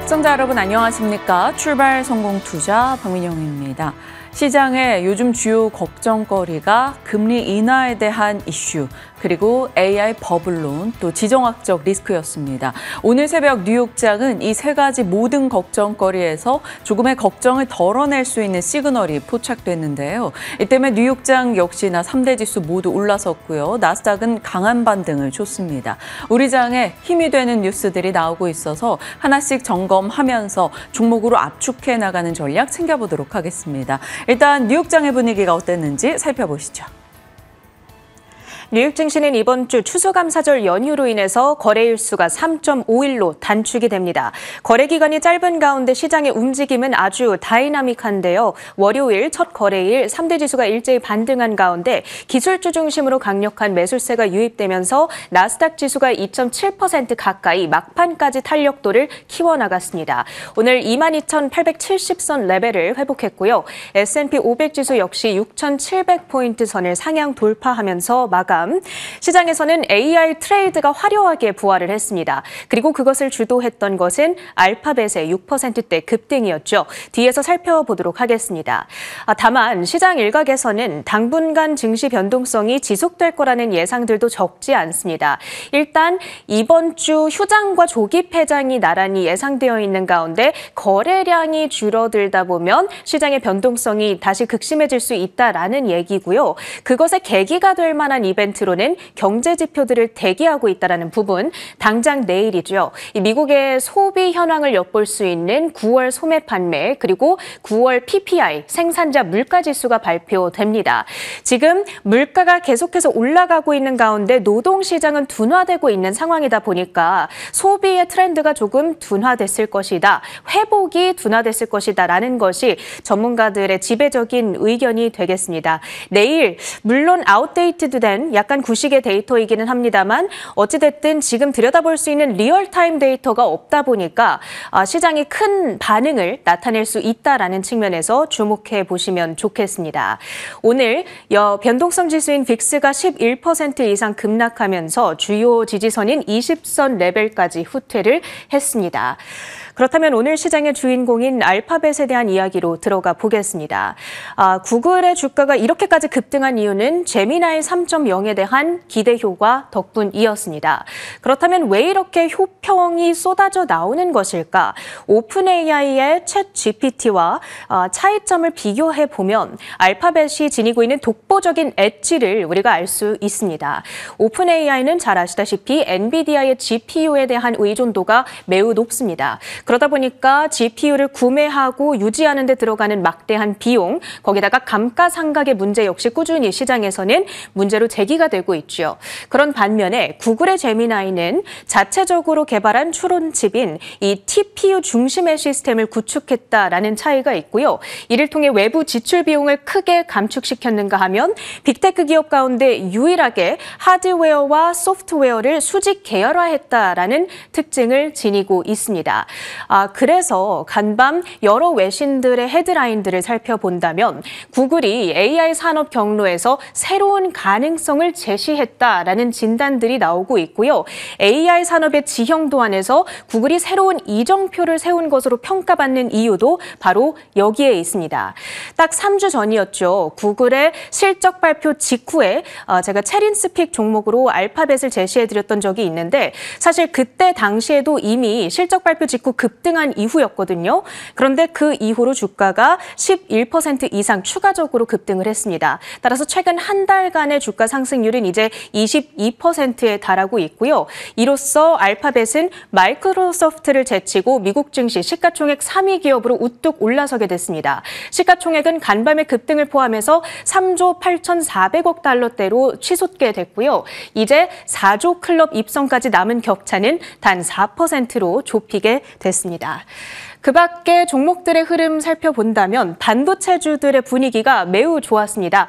시청자 여러분 안녕하십니까? 출발 성공 투자 박민영입니다. 시장의 요즘 주요 걱정거리가 금리 인하에 대한 이슈, 그리고 AI 버블론, 또 지정학적 리스크였습니다. 오늘 새벽 뉴욕장은 이 세 가지 모든 걱정거리에서 조금의 걱정을 덜어낼 수 있는 시그널이 포착됐는데요. 이 때문에 뉴욕장 역시나 3대 지수 모두 올라섰고요. 나스닥은 강한 반등을 줬습니다. 우리 장에 힘이 되는 뉴스들이 나오고 있어서 하나씩 점검하면서 종목으로 압축해 나가는 전략 챙겨보도록 하겠습니다. 일단 뉴욕장의 분위기가 어땠는지 살펴보시죠. 뉴욕 증시는 이번 주 추수감사절 연휴로 인해서 거래일 수가 3.5일로 단축이 됩니다. 거래 기간이 짧은 가운데 시장의 움직임은 아주 다이나믹한데요. 월요일 첫 거래일 3대 지수가 일제히 반등한 가운데 기술주 중심으로 강력한 매수세가 유입되면서 나스닥 지수가 2.7% 가까이 막판까지 탄력도를 키워나갔습니다. 오늘 22,870선 레벨을 회복했고요. S&P 500 지수 역시 6,700포인트 선을 상향 돌파하면서 마감. 시장에서는 AI 트레이드가 화려하게 부활을 했습니다. 그리고 그것을 주도했던 것은 알파벳의 6%대 급등이었죠. 뒤에서 살펴보도록 하겠습니다. 다만 시장 일각에서는 당분간 증시 변동성이 지속될 거라는 예상들도 적지 않습니다. 일단 이번 주 휴장과 조기 폐장이 나란히 예상되어 있는 가운데 거래량이 줄어들다 보면 시장의 변동성이 다시 극심해질 수 있다라는 얘기고요. 그것의 계기가 될 만한 이벤트로는 경제 지표들을 대기하고 있다는 부분, 당장 내일이죠. 미국의 소비 현황을 엿볼 수 있는 9월 소매 판매 그리고 9월 PPI 생산자 물가 지수가 발표됩니다. 지금 물가가 계속해서 올라가고 있는 가운데 노동 시장은 둔화되고 있는 상황이다 보니까 소비의 트렌드가 조금 둔화됐을 것이다. 회복이 둔화됐을 것이다라는 것이 전문가들의 지배적인 의견이 되겠습니다. 내일 물론 아웃데이트된 약간 구식의 데이터이기는 합니다만 어찌됐든 지금 들여다볼 수 있는 리얼타임 데이터가 없다 보니까 시장이 큰 반응을 나타낼 수 있다라는 측면에서 주목해 보시면 좋겠습니다. 오늘 변동성 지수인 빅스가 11% 이상 급락하면서 주요 지지선인 20선 레벨까지 후퇴를 했습니다. 그렇다면 오늘 시장의 주인공인 알파벳에 대한 이야기로 들어가 보겠습니다. 구글의 주가가 이렇게까지 급등한 이유는 제미나이 3.0에 대한 기대 효과 덕분이었습니다. 그렇다면 왜 이렇게 효평이 쏟아져 나오는 것일까? 오픈AI의 챗 GPT와 차이점을 비교해 보면 알파벳이 지니고 있는 독보적인 엣지를 우리가 알 수 있습니다. 오픈AI는 잘 아시다시피 엔비디아의 GPU에 대한 의존도가 매우 높습니다. 그러다 보니까 GPU를 구매하고 유지하는 데 들어가는 막대한 비용, 거기다가 감가상각의 문제 역시 꾸준히 시장에서는 문제로 제기가 되고 있죠. 그런 반면에 구글의 제미나이는 자체적으로 개발한 추론칩인 이 TPU 중심의 시스템을 구축했다라는 차이가 있고요. 이를 통해 외부 지출 비용을 크게 감축시켰는가 하면 빅테크 기업 가운데 유일하게 하드웨어와 소프트웨어를 수직 계열화했다라는 특징을 지니고 있습니다. 그래서 간밤 여러 외신들의 헤드라인들을 살펴본다면 구글이 AI 산업 경로에서 새로운 가능성을 제시했다라는 진단들이 나오고 있고요. AI 산업의 지형 도안에서 구글이 새로운 이정표를 세운 것으로 평가받는 이유도 바로 여기에 있습니다. 딱 3주 전이었죠. 구글의 실적 발표 직후에 제가 체린스픽 종목으로 알파벳을 제시해드렸던 적이 있는데 사실 그때 당시에도 이미 실적 발표 직후 급등한 이후였거든요. 그런데 그 이후로 주가가 11% 이상 추가적으로 급등을 했습니다. 따라서 최근 한 달간의 주가 상승률은 이제 22%에 달하고 있고요. 이로써 알파벳은 마이크로소프트를 제치고 미국 증시 시가총액 3위 기업으로 우뚝 올라서게 됐습니다. 시가총액은 간밤의 급등을 포함해서 3조 8,400억 달러대로 치솟게 됐고요. 이제 4조 클럽 입성까지 남은 격차는 단 4%로 좁히게 됐습니다. 그 밖에 종목들의 흐름 살펴본다면 반도체주들의 분위기가 매우 좋았습니다.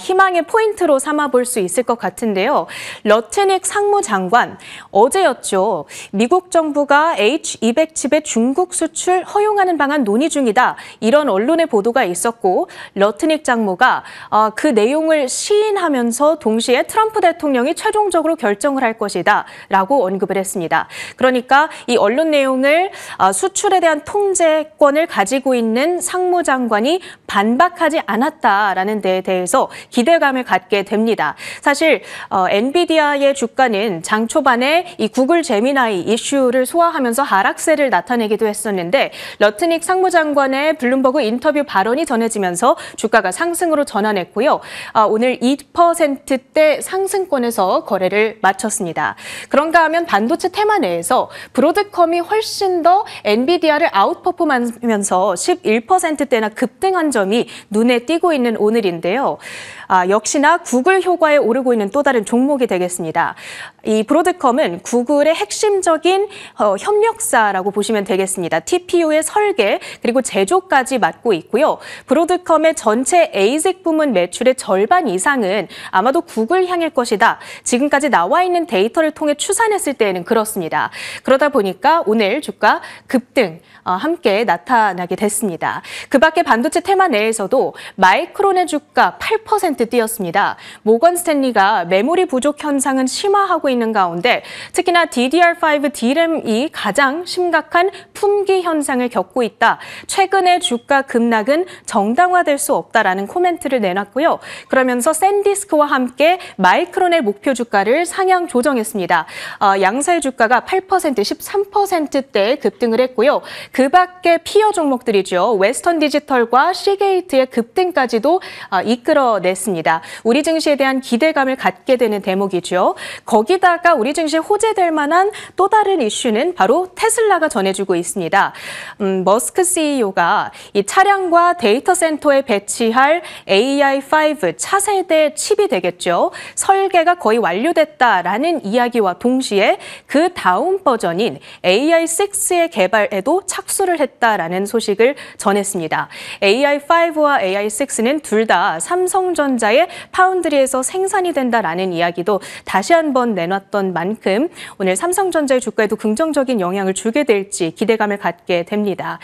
희망의 포인트로 삼아볼 수 있을 것 같은데요. 러트닉 상무장관, 어제였죠. 미국 정부가 H200 칩의 중국 수출 허용하는 방안 논의 중이다. 이런 언론의 보도가 있었고 러트닉 장모가 그 내용을 시인하면서 동시에 트럼프 대통령이 최종적으로 결정을 할 것이다 라고 언급을 했습니다. 그러니까 이 언론 내용을 수출에 대한 통제권을 가지고 있는 상무장관이 반박하지 않았다라는 데에 대해서 기대감을 갖게 됩니다. 사실 엔비디아의 주가는 장 초반에 이 구글 제미나이 이슈를 소화하면서 하락세를 나타내기도 했었는데 러트닉 상무장관의 블룸버그 인터뷰 발언이 전해지면서 주가가 상승으로 전환했고요. 오늘 2%대 상승권에서 거래를 마쳤습니다. 그런가 하면 반도체 테마 내에서 브로드컴이 훨씬 더 엔비디아를 아웃퍼폼하면서 11%대나 급등한 점이 눈에 띄고 있는 오늘인데요. 역시나 구글 효과에 오르고 있는 또 다른 종목이 되겠습니다. 이 브로드컴은 구글의 핵심적인 협력사라고 보시면 되겠습니다. TPU의 설계 그리고 제조까지 맡고 있고요. 브로드컴의 전체 ASIC 부문 매출의 절반 이상은 아마도 구글 향일 것이다. 지금까지 나와 있는 데이터를 통해 추산했을 때에는 그렇습니다. 그러다 보니까 오늘 주가 급등 함께 나타나게 됐습니다. 그 밖에 반도체 테마 내에서도 마이크론의 주가 8% 뛰었습니다. 모건 스탠리가 메모리 부족 현상은 심화하고 있는 가운데 특히나 DDR5 D램이 가장 심각한 품귀 현상을 겪고 있다. 최근의 주가 급락은 정당화될 수 없다라는 코멘트를 내놨고요. 그러면서 샌디스크와 함께 마이크론의 목표 주가를 상향 조정했습니다. 양사의 주가가 8%, 13%대 급등을 했고요. 그 밖에 피어 종목들이죠. 웨스턴 디지털과 시게이트의 급등까지도 이끌어냈습니다. 우리 증시에 대한 기대감을 갖게 되는 대목이죠. 거기다가 우리 증시에 호재될 만한 또 다른 이슈는 바로 테슬라가 전해주고 있습니다. 머스크 CEO가 이 차량과 데이터 센터에 배치할 AI5 차세대 칩이 되겠죠. 설계가 거의 완료됐다라는 이야기와 동시에 그 다음 버전인 AI6의 개발에도 착수를 했다라는 소식을 전했습니다. AI5와 AI6는 둘 다 삼성전자의 파운드리에서 생산이 된다라는 이야기도 다시 한번 내놨던 만큼 오늘 삼성전자의 주가에도 긍정적인 영향을 주게 될지 기대감을 갖게 됩니다.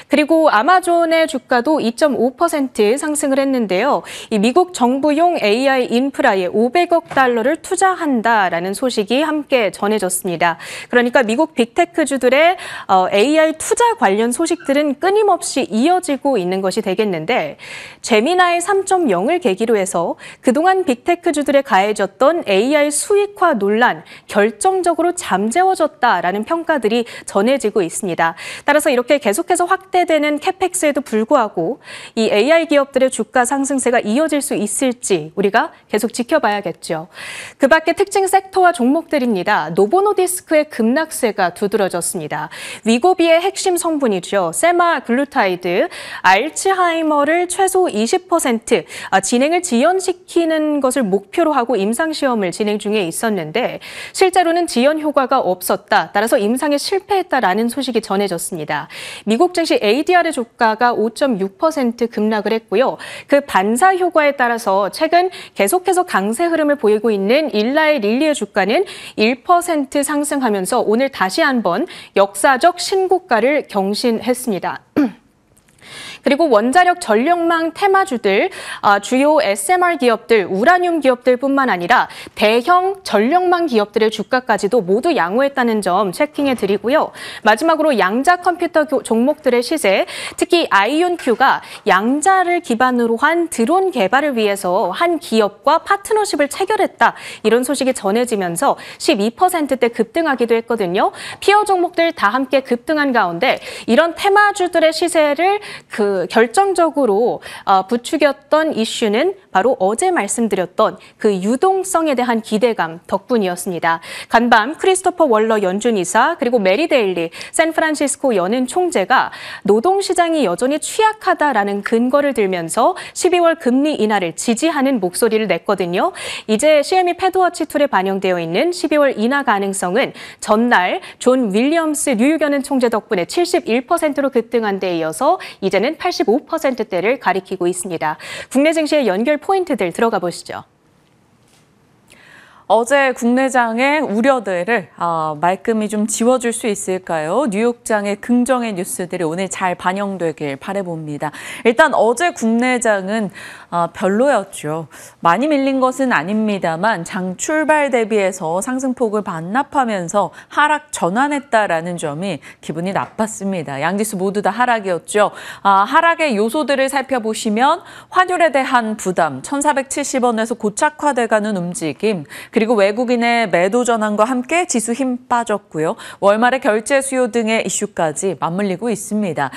그리고 아마존의 주가도 2.5% 상승을 했는데요. 이 미국 정부용 AI 인프라에 500억 달러를 투자한다라는 소식이 함께 전해졌습니다. 그러니까 미국 빅테크주들의 AI 투자 관련 소식들은 끊임없이 이어지고 있는 것이 되겠는데 제미나이 3.0을 계기로 해서 그동안 빅테크주들에 가해졌던 AI 수익화 논란 결정적으로 잠재워졌다라는 평가들이 전해지고 있습니다. 따라서 이렇게 계속해서 확대되는 캐펙스에도 불구하고 이 AI 기업들의 주가 상승세가 이어질 수 있을지 우리가 계속 지켜봐야겠죠. 그 밖에 특징 섹터와 종목들입니다. 노보노디스크의 급락세가 두드러졌습니다. 위고비의 핵심 성분이죠. 세마글루타이드, 알츠하이머를 최소 20% 진행을 지연시키는 것을 목표로 하고 임상시험을 진행 중에 있었는데 실제로는 지연 효과가 없었다. 따라서 임상에 실패했다라는 소식이 전해졌습니다. 미국 증시 ADR의 주가가 5.6% 급락을 했고요. 그 반사 효과에 따라서 최근 계속해서 강세 흐름을 보이고 있는 일라의 릴리의 주가는 1% 상승하면서 오늘 다시 한번 역사적 신고가를 경신했습니다. 그리고 원자력 전력망 테마주들, 주요 SMR 기업들, 우라늄 기업들뿐만 아니라 대형 전력망 기업들의 주가까지도 모두 양호했다는 점 체킹해드리고요. 마지막으로 양자 컴퓨터 종목들의 시세, 특히 아이온큐가 양자를 기반으로 한 드론 개발을 위해서 한 기업과 파트너십을 체결했다. 이런 소식이 전해지면서 12%대 급등하기도 했거든요. 피어 종목들 다 함께 급등한 가운데 이런 테마주들의 시세를 결정적으로 부추겼던 이슈는 바로 어제 말씀드렸던 그 유동성에 대한 기대감 덕분이었습니다. 간밤 크리스토퍼 월러 연준 이사 그리고 메리 데일리 샌프란시스코 연은 총재가 노동시장이 여전히 취약하다라는 근거를 들면서 12월 금리 인하를 지지하는 목소리를 냈거든요. 이제 CME 패드워치 툴에 반영되어 있는 12월 인하 가능성은 전날 존 윌리엄스 뉴욕연은 총재 덕분에 71%로 급등한 데 이어서 이제는 85%대를 가리키고 있습니다. 국내 증시의 연결 포인트들 들어가 보시죠. 어제 국내장의 우려들을 말끔히 좀 지워줄 수 있을까요? 뉴욕장의 긍정의 뉴스들이 오늘 잘 반영되길 바라봅니다. 일단 어제 국내장은 별로였죠. 많이 밀린 것은 아닙니다만 장 출발 대비해서 상승폭을 반납하면서 하락 전환했다라는 점이 기분이 나빴습니다. 양지수 모두 다 하락이었죠. 하락의 요소들을 살펴보시면 환율에 대한 부담, 1,470원에서 고착화돼가는 움직임, 그리고 외국인의 매도 전환과 함께 지수 힘 빠졌고요. 월말의 결제 수요 등의 이슈까지 맞물리고 있습니다.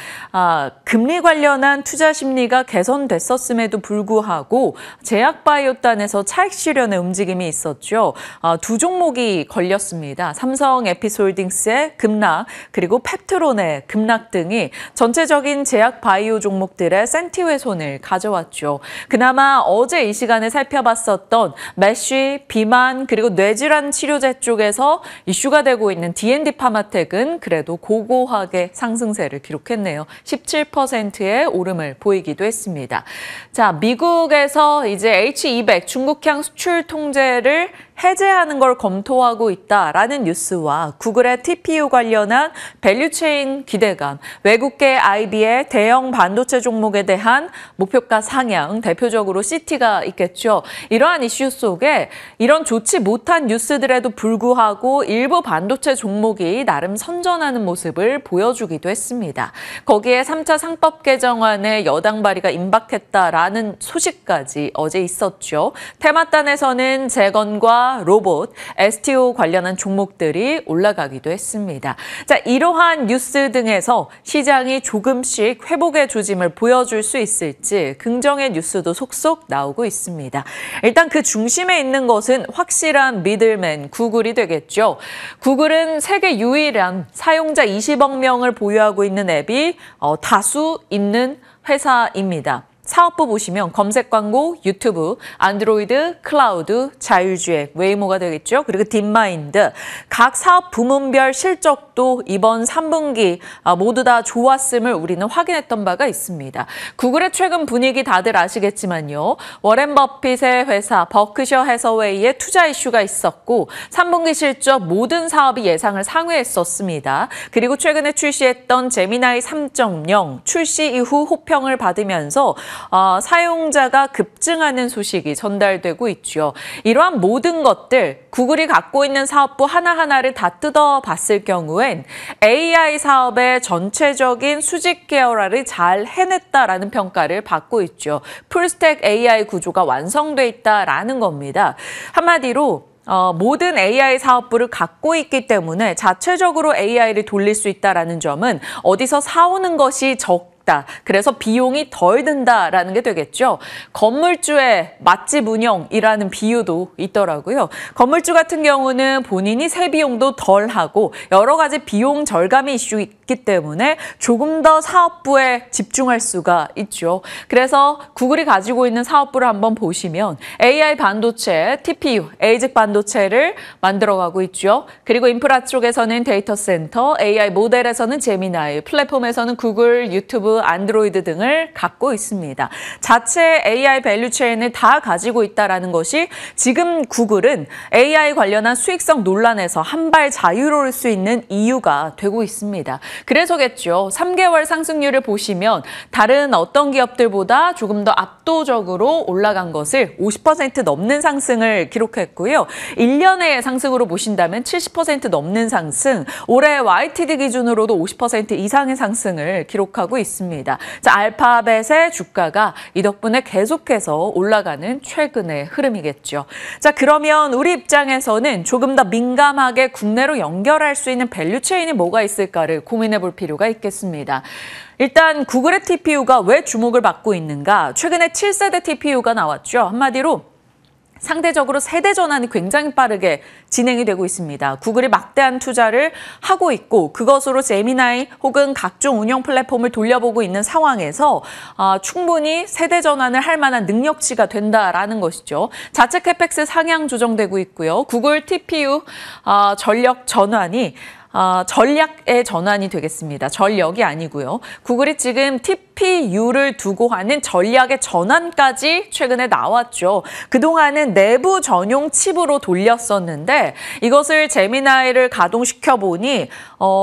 금리 관련한 투자 심리가 개선됐었음에도 불구하고 제약바이오단에서 차익 실현의 움직임이 있었죠. 두 종목이 걸렸습니다. 삼성 에피솔딩스의 급락, 그리고 펩트론의 급락 등이 전체적인 제약바이오 종목들의 센티 훼손을 가져왔죠. 그나마 어제 이 시간에 살펴봤었던 메쉬, 비만, 그리고 뇌질환 치료제 쪽에서 이슈가 되고 있는 D&D 파마텍은 그래도 고고하게 상승세를 기록했네요. 17%의 오름을 보이기도 했습니다. 자, 미국에서 이제 H200 중국향 수출 통제를 해제하는 걸 검토하고 있다라는 뉴스와 구글의 TPU 관련한 밸류체인 기대감, 외국계 IB의 대형 반도체 종목에 대한 목표가 상향, 대표적으로 CT가 있겠죠. 이러한 이슈 속에 이런 좋지 못한 뉴스들에도 불구하고 일부 반도체 종목이 나름 선전하는 모습을 보여주기도 했습니다. 거기에 3차 상법 개정안의 여당 발의가 임박했다라는 소식까지 어제 있었죠. 테마단에서는 재건과 로봇, STO 관련한 종목들이 올라가기도 했습니다. 자, 이러한 뉴스 등에서 시장이 조금씩 회복의 조짐을 보여줄 수 있을지 긍정의 뉴스도 속속 나오고 있습니다. 일단 그 중심에 있는 것은 확실한 미들맨 구글이 되겠죠. 구글은 세계 유일한 사용자 20억 명을 보유하고 있는 앱이 다수 있는 회사입니다. 사업부 보시면 검색 광고, 유튜브, 안드로이드, 클라우드, 자율주행, 웨이모가 되겠죠. 그리고 딥마인드. 각 사업 부문별 실적도 이번 3분기 모두 다 좋았음을 우리는 확인했던 바가 있습니다. 구글의 최근 분위기 다들 아시겠지만요. 워렌 버핏의 회사 버크셔 해서웨이의 투자 이슈가 있었고 3분기 실적 모든 사업이 예상을 상회했었습니다. 그리고 최근에 출시했던 제미나이 3.0 출시 이후 호평을 받으면서 사용자가 급증하는 소식이 전달되고 있죠. 이러한 모든 것들 구글이 갖고 있는 사업부 하나하나를 다 뜯어봤을 경우엔 AI 사업의 전체적인 수직 계열화를 잘 해냈다라는 평가를 받고 있죠. 풀스택 AI 구조가 완성돼 있다라는 겁니다. 한마디로 모든 AI 사업부를 갖고 있기 때문에 자체적으로 AI를 돌릴 수 있다는 점은 어디서 사오는 것이 그래서 비용이 덜 든다라는 게 되겠죠. 건물주의 맛집 운영이라는 비유도 있더라고요. 건물주 같은 경우는 본인이 세비용도 덜 하고 여러 가지 비용 절감의 이슈 있기 때문에 조금 더 사업부에 집중할 수가 있죠. 그래서 구글이 가지고 있는 사업부를 한번 보시면 AI 반도체, TPU, ASIC 반도체를 만들어가고 있죠. 그리고 인프라 쪽에서는 데이터 센터, AI 모델에서는 제미나이, 플랫폼에서는 구글, 유튜브, 안드로이드 등을 갖고 있습니다. 자체 AI 밸류체인을 다 가지고 있다는 것이 지금 구글은 AI 관련한 수익성 논란에서 한 발 자유로울 수 있는 이유가 되고 있습니다. 그래서겠죠. 3개월 상승률을 보시면 다른 어떤 기업들보다 조금 더 압도적으로 올라간 것을 50% 넘는 상승을 기록했고요. 1년의 상승으로 보신다면 70% 넘는 상승, 올해 YTD 기준으로도 50% 이상의 상승을 기록하고 있습니다. 있습니다. 자, 알파벳의 주가가 이 덕분에 계속해서 올라가는 최근의 흐름이겠죠. 자, 그러면 우리 입장에서는 조금 더 민감하게 국내로 연결할 수 있는 밸류체인이 뭐가 있을까를 고민해 볼 필요가 있겠습니다. 일단 구글의 TPU가 왜 주목을 받고 있는가? 최근에 7세대 TPU가 나왔죠. 한마디로 상대적으로 세대 전환이 굉장히 빠르게 진행이 되고 있습니다. 구글이 막대한 투자를 하고 있고 그것으로 제미나이 혹은 각종 운영 플랫폼을 돌려보고 있는 상황에서 충분히 세대 전환을 할 만한 능력치가 된다라는 것이죠. 자체 캐펙스 상향 조정되고 있고요. 구글 TPU 전력 전환이 전략의 전환이 되겠습니다. 전력이 아니고요. 구글이 지금 TPU를 두고 하는 전략의 전환까지 최근에 나왔죠. 그동안은 내부 전용 칩으로 돌렸었는데 이것을 제미나이를 가동시켜 보니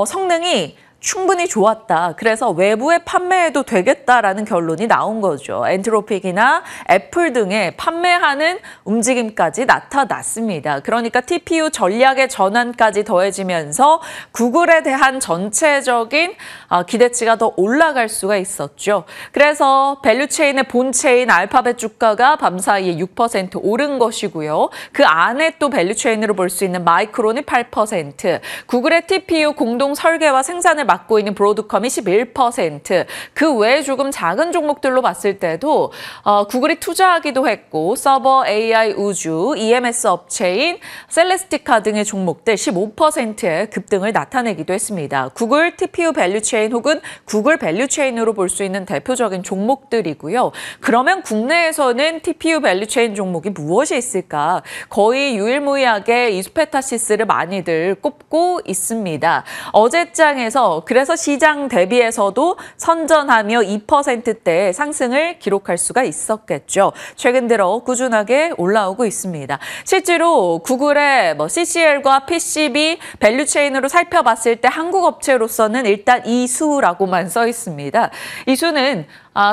성능이 충분히 좋았다. 그래서 외부에 판매해도 되겠다라는 결론이 나온 거죠. 엔트로픽이나 애플 등에 판매하는 움직임까지 나타났습니다. 그러니까 TPU 전략의 전환까지 더해지면서 구글에 대한 전체적인 기대치가 더 올라갈 수가 있었죠. 그래서 밸류체인의 본체인 알파벳 주가가 밤사이에 6% 오른 것이고요. 그 안에 또 밸류체인으로 볼 수 있는 마이크론이 8%, 구글의 TPU 공동 설계와 생산을 맡고 있는 브로드컴이 11%, 그 외에 조금 작은 종목들로 봤을 때도 구글이 투자하기도 했고 서버, AI, 우주, EMS 업체인 셀레스티카 등의 종목들 15%의 급등을 나타내기도 했습니다. 구글 TPU 밸류체인 혹은 구글 밸류체인으로 볼 수 있는 대표적인 종목들이고요. 그러면 국내에서는 TPU 밸류체인 종목이 무엇이 있을까? 거의 유일무이하게 이스페타시스를 많이들 꼽고 있습니다. 어제장에서 그래서 시장 대비해서도 선전하며 2%대의 상승을 기록할 수가 있었겠죠. 최근 들어 꾸준하게 올라오고 있습니다. 실제로 구글의 CCL과 PCB 밸류체인으로 살펴봤을 때 한국 업체로서는 일단 이 수라고만 써 있습니다. 이 수는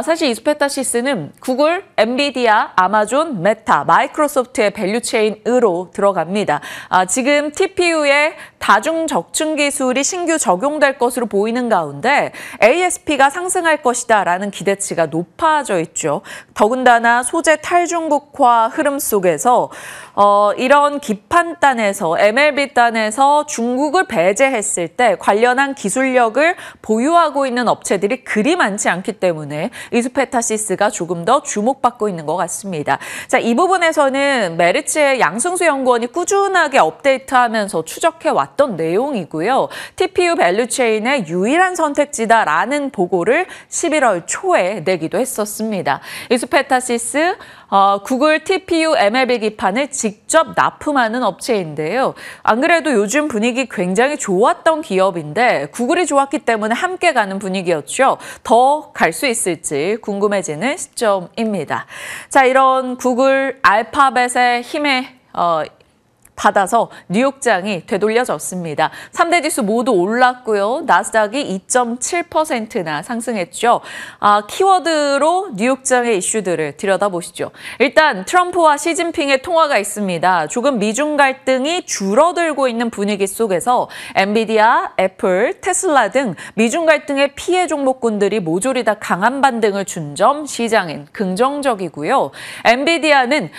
사실 이스페타시스는 구글, 엔비디아, 아마존, 메타, 마이크로소프트의 밸류체인으로 들어갑니다. 지금 TPU의 다중 적층 기술이 신규 적용될 것으로 보이는 가운데 ASP가 상승할 것이다라는 기대치가 높아져 있죠. 더군다나 소재 탈중국화 흐름 속에서 이런 기판단에서 MLB단에서 중국을 배제했을 때 관련한 기술력을 보유하고 있는 업체들이 그리 많지 않기 때문에 이스페타시스가 조금 더 주목받고 있는 것 같습니다. 자, 이 부분에서는 메리츠의 양승수 연구원이 꾸준하게 업데이트하면서 추적해왔던 내용이고요. TPU 밸류체인의 유일한 선택지다라는 보고를 11월 초에 내기도 했었습니다. 이스페타시스 구글 TPU MLB 기판을 직접 납품하는 업체인데요. 안 그래도 요즘 분위기 굉장히 좋았던 기업인데 구글이 좋았기 때문에 함께 가는 분위기였죠. 더 갈 수 있을지 궁금해지는 시점입니다. 자, 이런 구글 알파벳의 힘에 받아서 뉴욕장이 되돌려졌습니다. 3대 지수 모두 올랐고요. 나스닥이 2.7%나 상승했죠. 키워드로 뉴욕장의 이슈들을 들여다보시죠. 일단 트럼프와 시진핑의 통화가 있습니다. 조금 미중 갈등이 줄어들고 있는 분위기 속에서 엔비디아, 애플, 테슬라 등 미중 갈등의 피해 종목군들이 모조리 다 강한 반등을 준 점 시장엔 긍정적이고요. 엔비디아는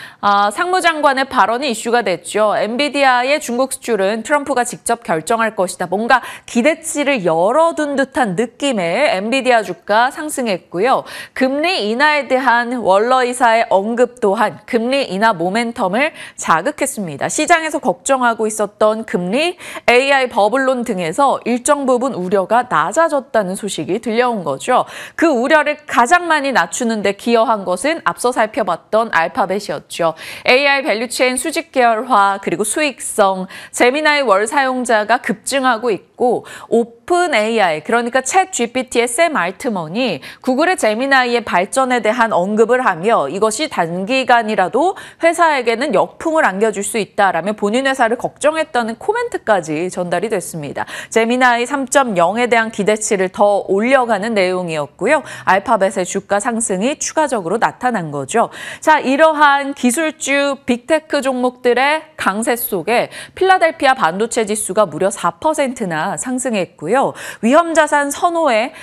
상무장관의 발언이 이슈가 됐죠. 엔비디아의 중국 수출은 트럼프가 직접 결정할 것이다. 뭔가 기대치를 열어둔 듯한 느낌의 엔비디아 주가 상승했고요. 금리 인하에 대한 월러 이사의 언급 또한 금리 인하 모멘텀을 자극했습니다. 시장에서 걱정하고 있었던 금리, AI 버블론 등에서 일정 부분 우려가 낮아졌다는 소식이 들려온 거죠. 그 우려를 가장 많이 낮추는 데 기여한 것은 앞서 살펴봤던 알파벳이었죠. AI 밸류체인 수직 계열화 그리고 수익성, 제미나이 월 사용자가 급증하고 있고 오픈 AI, 그러니까 챗 GPT의 샘 알트먼이 구글의 제미나이의 발전에 대한 언급을 하며 이것이 단기간이라도 회사에게는 역풍을 안겨줄 수 있다라며 본인 회사를 걱정했다는 코멘트까지 전달이 됐습니다. 제미나이 3.0에 대한 기대치를 더 올려가는 내용이었고요. 알파벳의 주가 상승이 추가적으로 나타난 거죠. 자, 이러한 기술주 빅테크 종목들의 강세 강세 속에 필라델피아 반도체 지수가 무려 4%나 상승했고요. 위험자산 선호에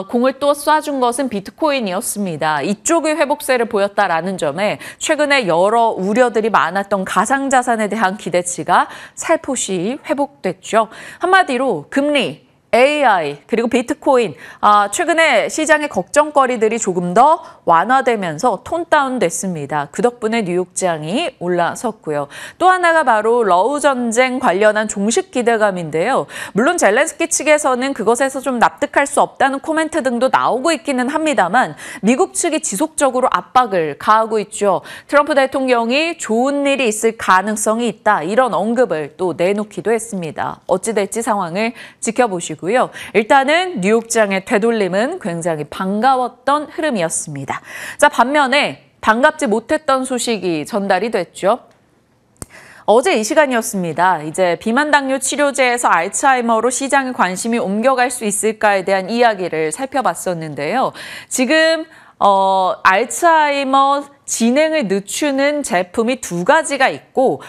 공을 또 쏴준 것은 비트코인이었습니다. 이쪽의 회복세를 보였다라는 점에 최근에 여러 우려들이 많았던 가상자산에 대한 기대치가 살포시 회복됐죠. 한마디로 금리, AI 그리고 비트코인 최근에 시장의 걱정거리들이 조금 더 완화되면서 톤 다운됐습니다. 그 덕분에 뉴욕장이 올라섰고요. 또 하나가 바로 러우 전쟁 관련한 종식 기대감인데요. 물론 젤렌스키 측에서는 그것에서 좀 납득할 수 없다는 코멘트 등도 나오고 있기는 합니다만 미국 측이 지속적으로 압박을 가하고 있죠. 트럼프 대통령이 좋은 일이 있을 가능성이 있다. 이런 언급을 또 내놓기도 했습니다. 어찌 될지 상황을 지켜보시고 일단은 뉴욕장의 되돌림은 굉장히 반가웠던 흐름이었습니다. 자, 반면에 반갑지 못했던 소식이 전달이 됐죠. 어제 이 시간이었습니다. 이제 비만 당뇨 치료제에서 알츠하이머로 시장의 관심이 옮겨갈 수 있을까에 대한 이야기를 살펴봤었는데요. 지금 알츠하이머 진행을 늦추는 제품이 두 가지가 있고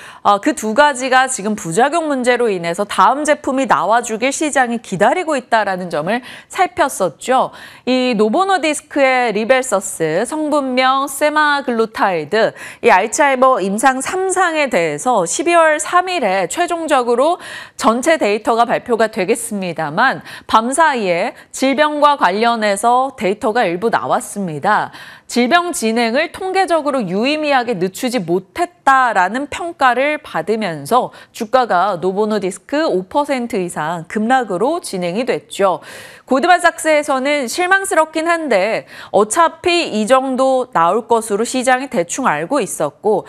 그 두 가지가 지금 부작용 문제로 인해서 다음 제품이 나와주길 시장이 기다리고 있다는 점을 살폈었죠. 이 노보노디스크의 리벨서스, 성분명 세마글루타이드, 이 알츠하이머 임상 3상에 대해서 12월 3일에 최종적으로 전체 데이터가 발표가 되겠습니다만 밤사이에 질병과 관련해서 데이터가 일부 나왔습니다. 질병 진행을 통계적으로 유의미하게 늦추지 못했다라는 평가를 받으면서 주가가 노보노디스크 5% 이상 급락으로 진행이 됐죠. 고드만삭스에서는 실망스럽긴 한데 어차피 이 정도 나올 것으로 시장이 대충 알고 있었고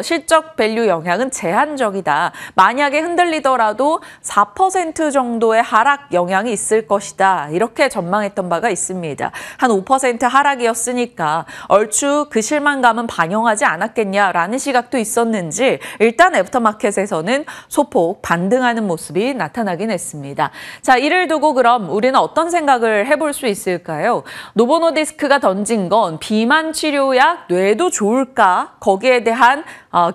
실적 밸류 영향은 제한적이다. 만약에 흔들리더라도 4% 정도의 하락 영향이 있을 것이다. 이렇게 전망했던 바가 있습니다. 한 5% 하락이었으니까 얼추 그 실망감은 반영하지 않았겠냐라는 시각도 있었는지 일단 애프터마켓에서는 소폭 반등하는 모습이 나타나긴 했습니다. 자, 이를 두고 그럼 우리는 어떤 생각을 해볼 수 있을까요? 노보노디스크가 던진 건 비만 치료약 뇌도 좋을까? 거기에 대한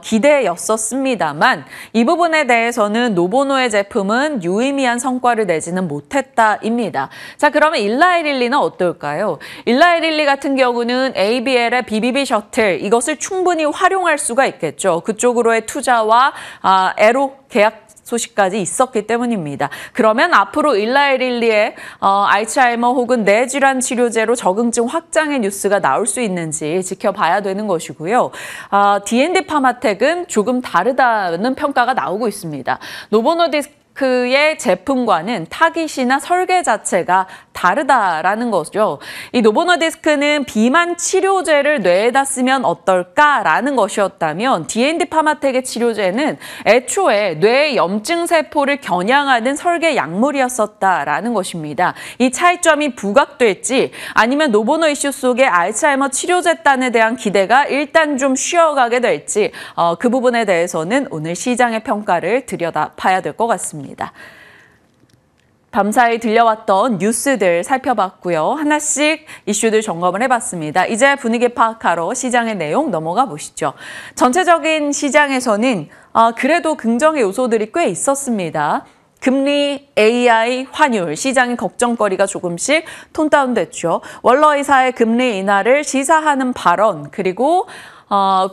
기대였었습니다만 이 부분에 대해서는 노보노의 제품은 유의미한 성과를 내지는 못했다입니다. 자, 그러면 일라이릴리는 어떨까요? 일라이릴리 같은 경우는 ABL의 BBB 셔틀 이것을 충분히 활용할 수가 있겠죠. 그쪽으로의 투자와 애로 계약 소식까지 있었기 때문입니다. 그러면 앞으로 일라이릴리의 알츠하이머 혹은 뇌질환 치료제로 적응증 확장의 뉴스가 나올 수 있는지 지켜봐야 되는 것이고요. D&D 파마텍은 조금 다르다는 평가가 나오고 있습니다. 노보노디스크의 제품과는 타깃이나 설계 자체가 다르다라는 거죠. 이 노보노디스크는 비만 치료제를 뇌에다 쓰면 어떨까라는 것이었다면 D&D 파마텍의 치료제는 애초에 뇌의 염증 세포를 겨냥하는 설계 약물이었었다라는 것입니다. 이 차이점이 부각될지 아니면 노보노 이슈 속의 알츠하이머 치료제단에 대한 기대가 일단 좀 쉬어가게 될지 그 부분에 대해서는 오늘 시장의 평가를 들여다봐야 될 것 같습니다. 밤사이 들려왔던 뉴스들 살펴봤고요. 하나씩 이슈들 점검을 해봤습니다. 이제 분위기 파악하러 시장의 내용 넘어가 보시죠. 전체적인 시장에서는 그래도 긍정의 요소들이 꽤 있었습니다. 금리, AI, 환율, 시장의 걱정거리가 조금씩 톤 다운됐죠. 월러이사의 금리 인하를 시사하는 발언, 그리고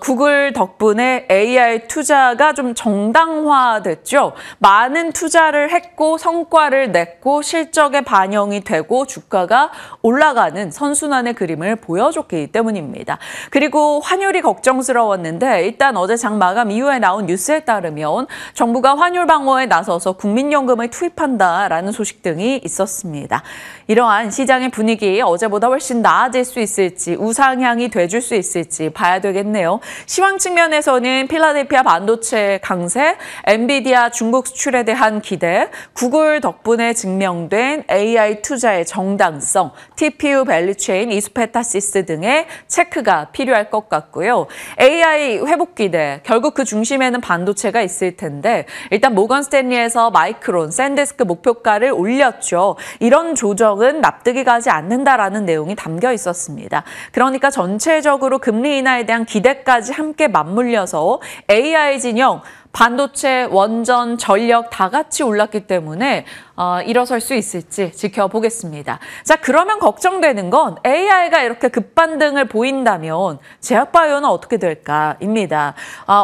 구글 덕분에 AI 투자가 좀 정당화됐죠. 많은 투자를 했고 성과를 냈고 실적에 반영이 되고 주가가 올라가는 선순환의 그림을 보여줬기 때문입니다. 그리고 환율이 걱정스러웠는데 일단 어제 장 마감 이후에 나온 뉴스에 따르면 정부가 환율 방어에 나서서 국민연금을 투입한다라는 소식 등이 있었습니다. 이러한 시장의 분위기 어제보다 훨씬 나아질 수 있을지 우상향이 돼줄 수 있을지 봐야 되겠네요. 시황 측면에서는 필라델피아 반도체 강세, 엔비디아 중국 수출에 대한 기대, 구글 덕분에 증명된 AI 투자의 정당성, TPU 밸류체인, 이수페타시스 등의 체크가 필요할 것 같고요. AI 회복 기대, 결국 그 중심에는 반도체가 있을 텐데 일단 모건 스탠리에서 마이크론, 샌디스크 목표가를 올렸죠. 이런 조정은 납득이 가지 않는다라는 내용이 담겨 있었습니다. 그러니까 전체적으로 금리 인하에 대한 기대까지 함께 맞물려서 AI 진영, 반도체, 원전, 전력 다 같이 올랐기 때문에 일어설 수 있을지 지켜보겠습니다. 자, 그러면 걱정되는 건 AI가 이렇게 급반등을 보인다면 제약바이오는 어떻게 될까입니다.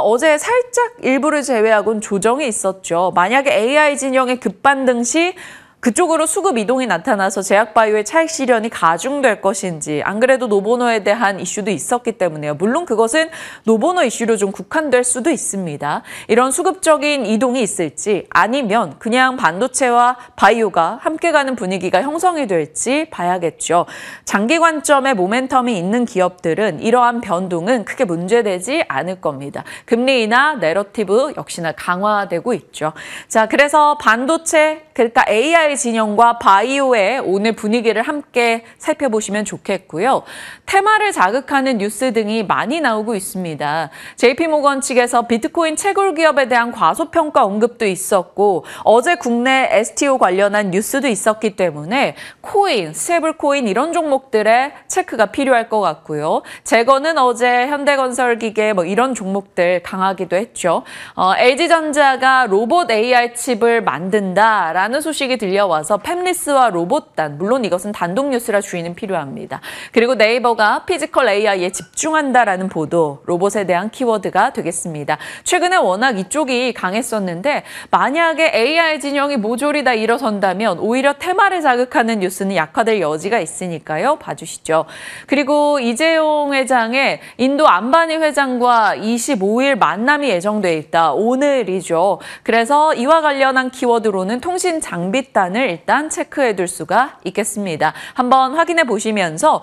어제 살짝 일부를 제외하고는 조정이 있었죠. 만약에 AI 진영의 급반등 시 그쪽으로 수급 이동이 나타나서 제약바이오의 차익 실현이 가중될 것인지, 안 그래도 노보노에 대한 이슈도 있었기 때문에요. 물론 그것은 노보노 이슈로 좀 국한될 수도 있습니다. 이런 수급적인 이동이 있을지, 아니면 그냥 반도체와 바이오가 함께 가는 분위기가 형성이 될지 봐야겠죠. 장기 관점의 모멘텀이 있는 기업들은 이러한 변동은 크게 문제되지 않을 겁니다. 금리 인하 내러티브 역시나 강화되고 있죠. 자, 그래서 반도체, 그러니까 AI 진영과 바이오의 오늘 분위기를 함께 살펴보시면 좋겠고요. 테마를 자극하는 뉴스 등이 많이 나오고 있습니다. JP모건 측에서 비트코인 채굴 기업에 대한 과소평가 언급도 있었고, 어제 국내 STO 관련한 뉴스도 있었기 때문에 코인, 스테이블코인 이런 종목들의 체크가 필요할 것 같고요. 재건은 어제 현대건설기계 이런 종목들 강하기도 했죠. LG전자가 로봇 AI 칩을 만든다라는 소식이 들려와서 팹리스와 로봇단, 물론 이것은 단독 뉴스라 주의는 필요합니다. 그리고 네이버가 피지컬 AI에 집중한다라는 보도, 로봇에 대한 키워드가 되겠습니다. 최근에 워낙 이쪽이 강했었는데 만약에 AI 진영이 모조리 다 일어선다면 오히려 테마를 자극하는 뉴스는 약화될 여지가 있으니까요. 봐주시죠. 그리고 이재용 회장의 인도 안바니 회장과 25일 만남이 예정돼 있다. 오늘이죠. 그래서 이와 관련한 키워드로는 통신 장비단을 일단 체크해 둘 수가 있겠습니다. 한번 확인해 보시면서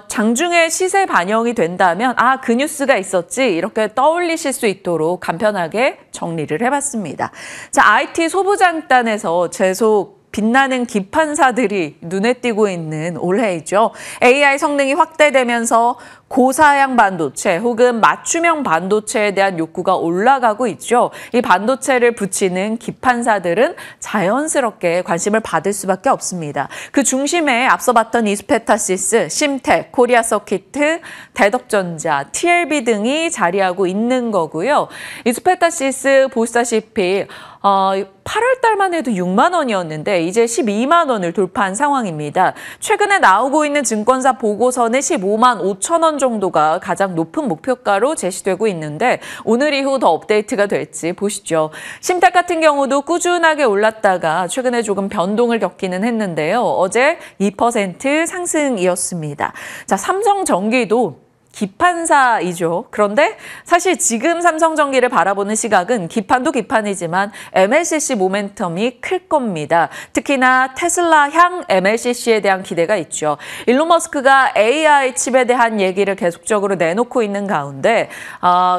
장중에 시세 반영이 된다면 그 뉴스가 있었지 이렇게 떠올리실 수 있도록 간편하게 정리를 해봤습니다. 자, IT 소부장단에서 계속 빛나는 기판사들이 눈에 띄고 있는 올해이죠. AI 성능이 확대되면서 고사양 반도체 혹은 맞춤형 반도체에 대한 욕구가 올라가고 있죠. 이 반도체를 붙이는 기판사들은 자연스럽게 관심을 받을 수밖에 없습니다. 그 중심에 앞서 봤던 이스페타시스, 심텍, 코리아서키트, 대덕전자, TLB 등이 자리하고 있는 거고요. 이스페타시스 보시다시피 8월 달만 해도 6만 원이었는데 이제 12만 원을 돌파한 상황입니다. 최근에 나오고 있는 증권사 보고서는 15만 5천 원 정도가 가장 높은 목표가로 제시되고 있는데 오늘 이후 더 업데이트가 될지 보시죠. 심텍 같은 경우도 꾸준하게 올랐다가 최근에 조금 변동을 겪기는 했는데요. 어제 2% 상승이었습니다. 자, 삼성전기도 기판사이죠. 그런데 사실 지금 삼성전기를 바라보는 시각은 기판도 기판이지만 MLCC 모멘텀이 클 겁니다. 특히나 테슬라 향 MLCC에 대한 기대가 있죠. 일론 머스크가 AI 칩에 대한 얘기를 계속적으로 내놓고 있는 가운데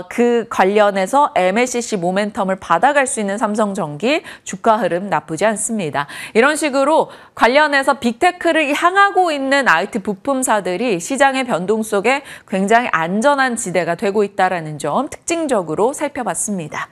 그 관련해서 MLCC 모멘텀을 받아갈 수 있는 삼성전기 주가 흐름 나쁘지 않습니다. 이런 식으로 관련해서 빅테크를 향하고 있는 IT 부품사들이 시장의 변동 속에 굉장히 안전한 지대가 되고 있다는 점 특징적으로 살펴봤습니다.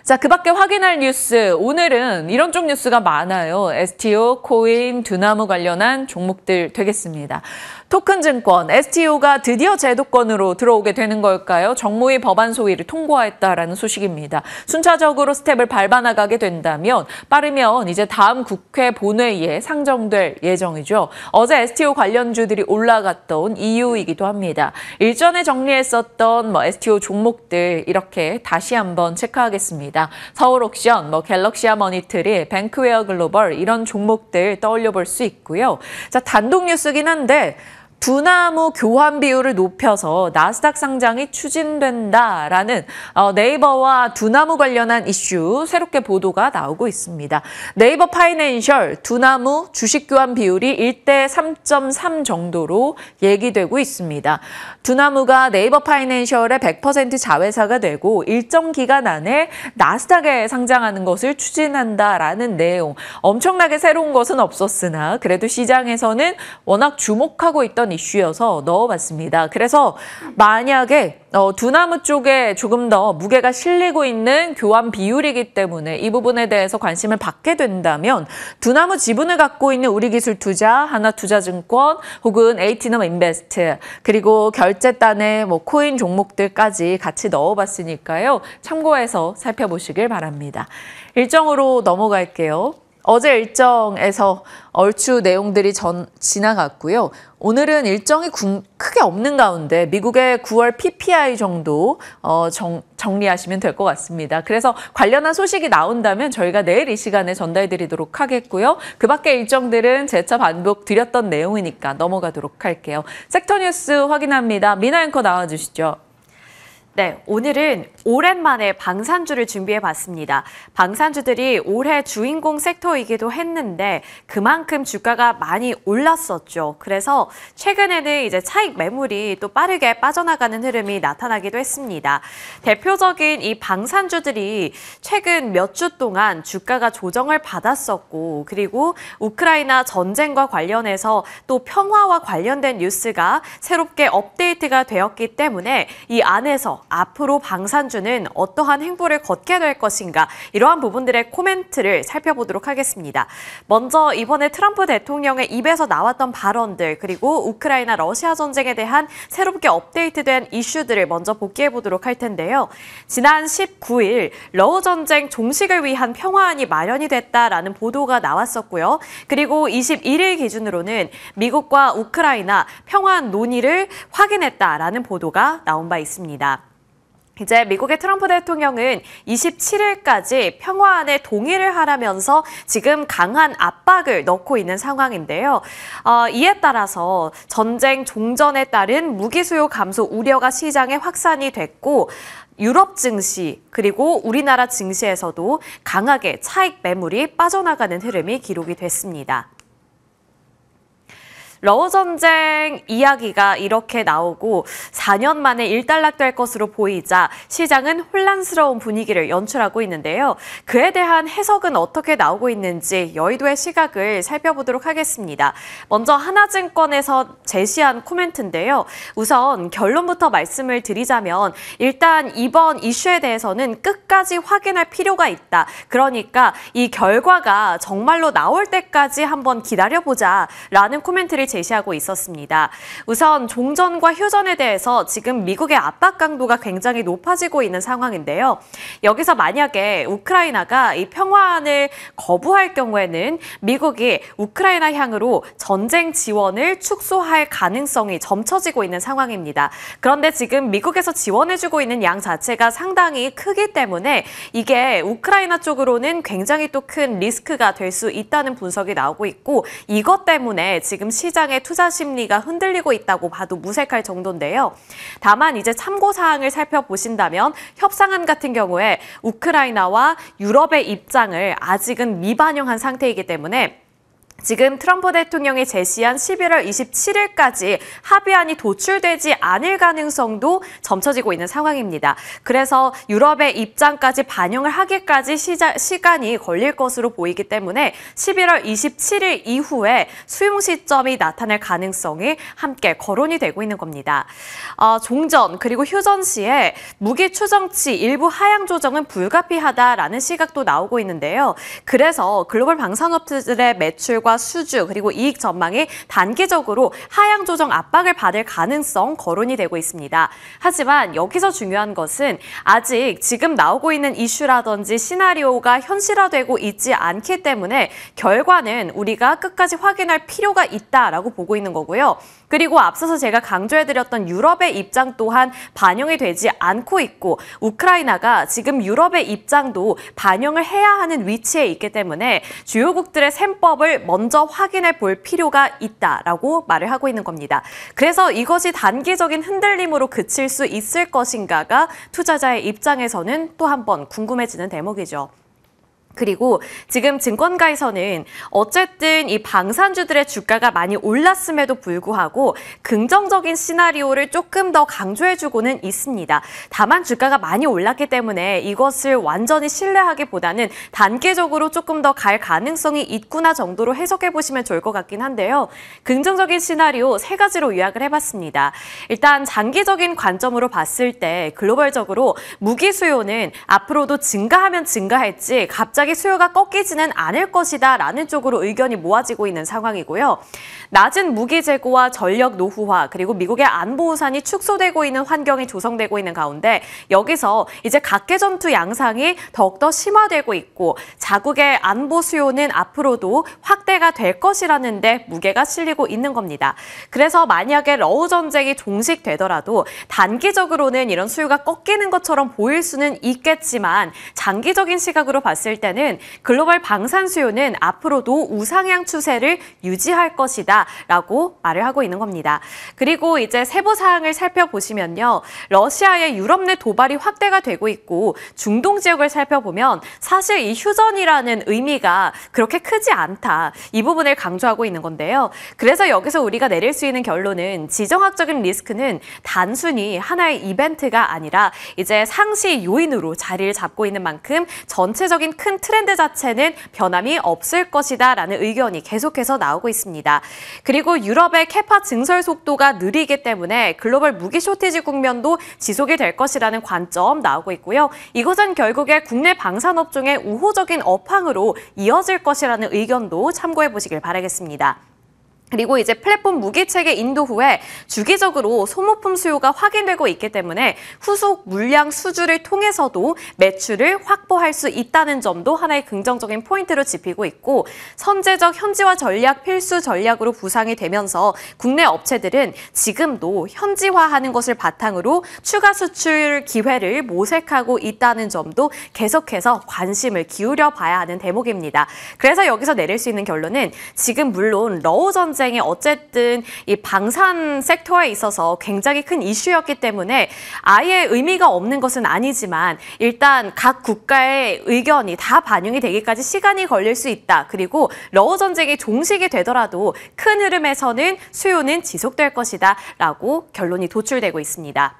자, 그 밖에 확인할 뉴스, 오늘은 이런 쪽 뉴스가 많아요. STO, 코인, 두나무 관련한 종목들 되겠습니다. 토큰증권, STO가 드디어 제도권으로 들어오게 되는 걸까요? 정무위 법안 소위를 통과했다라는 소식입니다. 순차적으로 스텝을 밟아나가게 된다면 빠르면 이제 다음 국회 본회의에 상정될 예정이죠. 어제 STO 관련주들이 올라갔던 이유이기도 합니다. 일전에 정리했었던 STO 종목들 이렇게 다시 한번 체크하겠습니다. 서울옥션, 갤럭시아 머니터리, 뱅크웨어 글로벌 이런 종목들 떠올려 볼 수 있고요. 자, 단독 뉴스긴 한데 두나무 교환 비율을 높여서 나스닥 상장이 추진된다라는 네이버와 두나무 관련한 이슈 새롭게 보도가 나오고 있습니다. 네이버 파이낸셜 두나무 주식 교환 비율이 1대 3.3 정도로 얘기되고 있습니다. 두나무가 네이버 파이낸셜의 100% 자회사가 되고 일정 기간 안에 나스닥에 상장하는 것을 추진한다라는 내용. 엄청나게 새로운 것은 없었으나 그래도 시장에서는 워낙 주목하고 있던 있었던 이슈여서 넣어봤습니다. 그래서 만약에 두나무 쪽에 조금 더 무게가 실리고 있는 교환 비율이기 때문에 이 부분에 대해서 관심을 받게 된다면 두나무 지분을 갖고 있는 우리기술투자, 하나투자증권 혹은 에이티넘인베스트 그리고 결제단의 코인 종목들까지 같이 넣어봤으니까요. 참고해서 살펴보시길 바랍니다. 일정으로 넘어갈게요. 어제 일정에서 얼추 내용들이 지나갔고요. 오늘은 일정이 크게 없는 가운데 미국의 9월 PPI 정도 정리하시면 될 것 같습니다. 그래서 관련한 소식이 나온다면 저희가 내일 이 시간에 전달드리도록 하겠고요. 그 밖의 일정들은 재차 반복 드렸던 내용이니까 넘어가도록 할게요. 섹터 뉴스 확인합니다. 미나 앵커 나와주시죠. 네, 오늘은 오랜만에 방산주를 준비해봤습니다. 방산주들이 올해 주인공 섹터이기도 했는데 그만큼 주가가 많이 올랐었죠. 그래서 최근에는 이제 차익 매물이 또 빠르게 빠져나가는 흐름이 나타나기도 했습니다. 대표적인 이 방산주들이 최근 몇 주 동안 주가가 조정을 받았었고 그리고 우크라이나 전쟁과 관련해서 또 평화와 관련된 뉴스가 새롭게 업데이트가 되었기 때문에 이 안에서 앞으로 방산주는 어떠한 행보를 걷게 될 것인가 이러한 부분들의 코멘트를 살펴보도록 하겠습니다. 먼저 이번에 트럼프 대통령의 입에서 나왔던 발언들 그리고 우크라이나 러시아 전쟁에 대한 새롭게 업데이트된 이슈들을 먼저 복귀해 보도록 할 텐데요. 지난 19일 러우 전쟁 종식을 위한 평화안이 마련이 됐다라는 보도가 나왔었고요. 그리고 21일 기준으로는 미국과 우크라이나 평화안 논의를 확인했다라는 보도가 나온 바 있습니다. 이제 미국의 트럼프 대통령은 27일까지 평화안에 동의를 하라면서 지금 강한 압박을 넣고 있는 상황인데요. 이에 따라서 전쟁 종전에 따른 무기 수요 감소 우려가 시장에 확산이 됐고 유럽 증시 그리고 우리나라 증시에서도 강하게 차익 매물이 빠져나가는 흐름이 기록이 됐습니다. 러우 전쟁 이야기가 이렇게 나오고 4년 만에 일단락될 것으로 보이자 시장은 혼란스러운 분위기를 연출하고 있는데요. 그에 대한 해석은 어떻게 나오고 있는지 여의도의 시각을 살펴보도록 하겠습니다. 먼저 하나증권에서 제시한 코멘트인데요. 우선 결론부터 말씀을 드리자면 일단 이번 이슈에 대해서는 끝까지 확인할 필요가 있다. 그러니까 이 결과가 정말로 나올 때까지 한번 기다려보자라는 코멘트를 제시하고 있었습니다. 우선 종전과 휴전에 대해서 지금 미국의 압박 강도가 굉장히 높아지고 있는 상황인데요. 여기서 만약에 우크라이나가 이 평화안을 거부할 경우에는 미국이 우크라이나 향으로 전쟁 지원을 축소할 가능성이 점쳐지고 있는 상황입니다. 그런데 지금 미국에서 지원해주고 있는 양 자체가 상당히 크기 때문에 이게 우크라이나 쪽으로는 굉장히 또 큰 리스크가 될 수 있다는 분석이 나오고 있고 이것 때문에 지금 시장의 투자 심리가 흔들리고 있다고 봐도 무색할 정도인데요. 다만 이제 참고사항을 살펴보신다면 협상안 같은 경우에 우크라이나와 유럽의 입장을 아직은 미반영한 상태이기 때문에 지금 트럼프 대통령이 제시한 11월 27일까지 합의안이 도출되지 않을 가능성도 점쳐지고 있는 상황입니다. 그래서 유럽의 입장까지 반영을 하기까지 시간이 걸릴 것으로 보이기 때문에 11월 27일 이후에 수용 시점이 나타날 가능성이 함께 거론이 되고 있는 겁니다. 종전 그리고 휴전 시에 무기 추정치 일부 하향 조정은 불가피하다라는 시각도 나오고 있는데요. 그래서 글로벌 방산업체들의 매출과 수주 그리고 이익 전망이 단기적으로 하향 조정 압박을 받을 가능성 거론이 되고 있습니다. 하지만 여기서 중요한 것은 아직 지금 나오고 있는 이슈라든지 시나리오가 현실화되고 있지 않기 때문에 결과는 우리가 끝까지 확인할 필요가 있다라고 보고 있는 거고요. 그리고 앞서서 제가 강조해드렸던 유럽의 입장 또한 반영이 되지 않고 있고 우크라이나가 지금 유럽의 입장도 반영을 해야 하는 위치에 있기 때문에 주요국들의 셈법을 먼저 확인해 볼 필요가 있다라고 말을 하고 있는 겁니다. 그래서 이것이 단기적인 흔들림으로 그칠 수 있을 것인가가 투자자의 입장에서는 또 한 번 궁금해지는 대목이죠. 그리고 지금 증권가에서는 어쨌든 이 방산주들의 주가가 많이 올랐음에도 불구하고 긍정적인 시나리오를 조금 더 강조해주고는 있습니다. 다만 주가가 많이 올랐기 때문에 이것을 완전히 신뢰하기보다는 단기적으로 조금 더 갈 가능성이 있구나 정도로 해석해보시면 좋을 것 같긴 한데요. 긍정적인 시나리오 3가지로 요약을 해봤습니다. 일단 장기적인 관점으로 봤을 때 글로벌적으로 무기 수요는 앞으로도 증가하면 증가할지 갑자기 수요가 꺾이지는 않을 것이다 라는 쪽으로 의견이 모아지고 있는 상황이고요. 낮은 무기 재고와 전력 노후화 그리고 미국의 안보 우산이 축소되고 있는 환경이 조성되고 있는 가운데 여기서 이제 각계 전투 양상이 더욱더 심화되고 있고 자국의 안보 수요는 앞으로도 확대가 될 것이라는 데 무게가 실리고 있는 겁니다. 그래서 만약에 러우 전쟁이 종식되더라도 단기적으로는 이런 수요가 꺾이는 것처럼 보일 수는 있겠지만 장기적인 시각으로 봤을 때는 글로벌 방산 수요는 앞으로도 우상향 추세를 유지할 것이다 라고 말을 하고 있는 겁니다. 그리고 이제 세부 사항을 살펴보시면요. 러시아의 유럽 내 도발이 확대가 되고 있고 중동 지역을 살펴보면 사실 이 휴전이라는 의미가 그렇게 크지 않다. 이 부분을 강조하고 있는 건데요. 그래서 여기서 우리가 내릴 수 있는 결론은 지정학적인 리스크는 단순히 하나의 이벤트가 아니라 이제 상시 요인으로 자리를 잡고 있는 만큼 전체적인 큰 트렌드 자체는 변함이 없을 것이다 라는 의견이 계속해서 나오고 있습니다. 그리고 유럽의 캐파 증설 속도가 느리기 때문에 글로벌 무기 쇼티지 국면도 지속이 될 것이라는 관점 나오고 있고요. 이것은 결국에 국내 방산업종의 우호적인 업황으로 이어질 것이라는 의견도 참고해 보시길 바라겠습니다. 그리고 이제 플랫폼 무기체계 인도 후에 주기적으로 소모품 수요가 확인되고 있기 때문에 후속 물량 수주를 통해서도 매출을 확보할 수 있다는 점도 하나의 긍정적인 포인트로 짚히고 있고 선제적 현지화 전략 필수 전략으로 부상이 되면서 국내 업체들은 지금도 현지화하는 것을 바탕으로 추가 수출 기회를 모색하고 있다는 점도 계속해서 관심을 기울여 봐야 하는 대목입니다. 그래서 여기서 내릴 수 있는 결론은 지금 물론 러우 전쟁이 어쨌든 이 방산 섹터에 있어서 굉장히 큰 이슈였기 때문에 아예 의미가 없는 것은 아니지만 일단 각 국가의 의견이 다 반영이 되기까지 시간이 걸릴 수 있다. 그리고 러우 전쟁이 종식이 되더라도 큰 흐름에서는 수요는 지속될 것이다 라고 결론이 도출되고 있습니다.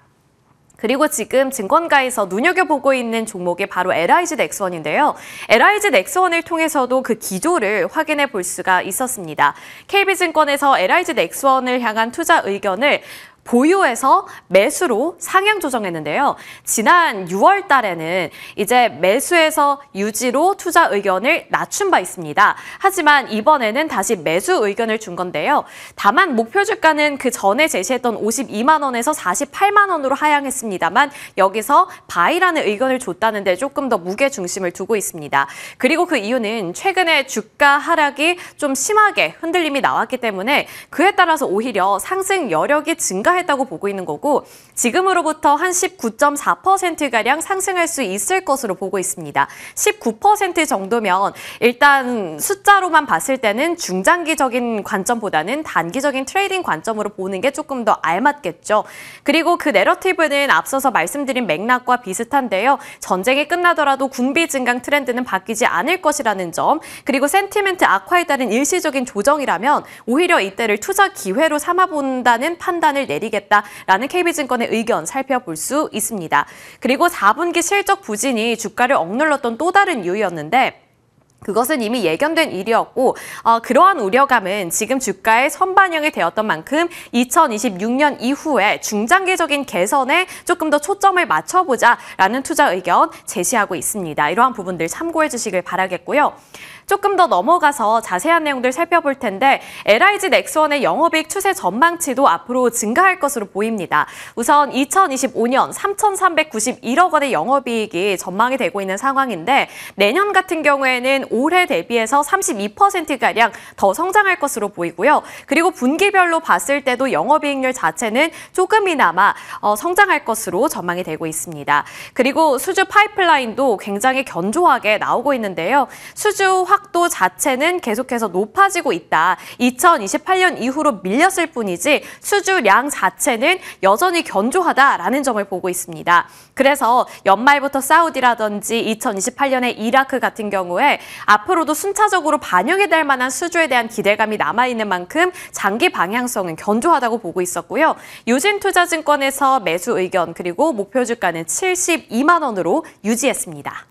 그리고 지금 증권가에서 눈여겨보고 있는 종목이 바로 LIG 넥스원인데요. LIG 넥스원을 통해서도 그 기조를 확인해 볼 수가 있었습니다. KB증권에서 LIG 넥스원을 향한 투자 의견을 보유에서 매수로 상향 조정했는데요. 지난 6월 달에는 이제 매수에서 유지로 투자 의견을 낮춘 바 있습니다. 하지만 이번에는 다시 매수 의견을 준 건데요. 다만 목표 주가는 그 전에 제시했던 52만 원에서 48만 원으로 하향했습니다만 여기서 바이라는 의견을 줬다는 데 조금 더 무게 중심을 두고 있습니다. 그리고 그 이유는 최근에 주가 하락이 좀 심하게 흔들림이 나왔기 때문에 그에 따라서 오히려 상승 여력이 증가했다고 보고 있는 거고 지금으로부터 한 19.4%가량 상승할 수 있을 것으로 보고 있습니다. 19% 정도면 일단 숫자로만 봤을 때는 중장기적인 관점보다는 단기적인 트레이딩 관점으로 보는 게 조금 더 알맞겠죠. 그리고 그 내러티브는 앞서서 말씀드린 맥락과 비슷한데요. 전쟁이 끝나더라도 군비 증강 트렌드는 바뀌지 않을 것이라는 점, 그리고 센티멘트 악화에 따른 일시적인 조정이라면 오히려 이때를 투자 기회로 삼아본다는 판단을 내리겠다라는 KB증권의 의견 살펴볼 수 있습니다. 그리고 4분기 실적 부진이 주가를 억눌렀던 또 다른 이유였는데 그것은 이미 예견된 일이었고 그러한 우려감은 지금 주가에 선반영이 되었던 만큼 2026년 이후에 중장기적인 개선에 조금 더 초점을 맞춰보자라는 투자 의견 제시하고 있습니다. 이러한 부분들 참고해 주시길 바라겠고요. 조금 더 넘어가서 자세한 내용들 살펴볼 텐데 LIG 넥스원의 영업이익 추세 전망치도 앞으로 증가할 것으로 보입니다. 우선 2025년 3,391억 원의 영업이익이 전망이 되고 있는 상황인데 내년 같은 경우에는 올해 대비해서 32%가량 더 성장할 것으로 보이고요. 그리고 분기별로 봤을 때도 영업이익률 자체는 조금이나마 성장할 것으로 전망이 되고 있습니다. 그리고 수주 파이프라인도 굉장히 견조하게 나오고 있는데요. 수주 확 확도 자체는 계속해서 높아지고 있다. 2028년 이후로 밀렸을 뿐이지 수주량 자체는 여전히 견조하다라는 점을 보고 있습니다. 그래서 연말부터 사우디라든지 2028년에 이라크 같은 경우에 앞으로도 순차적으로 반영이 될 만한 수주에 대한 기대감이 남아있는 만큼 장기 방향성은 견조하다고 보고 있었고요. 유진투자증권에서 매수 의견 그리고 목표 주가는 72만 원으로 유지했습니다.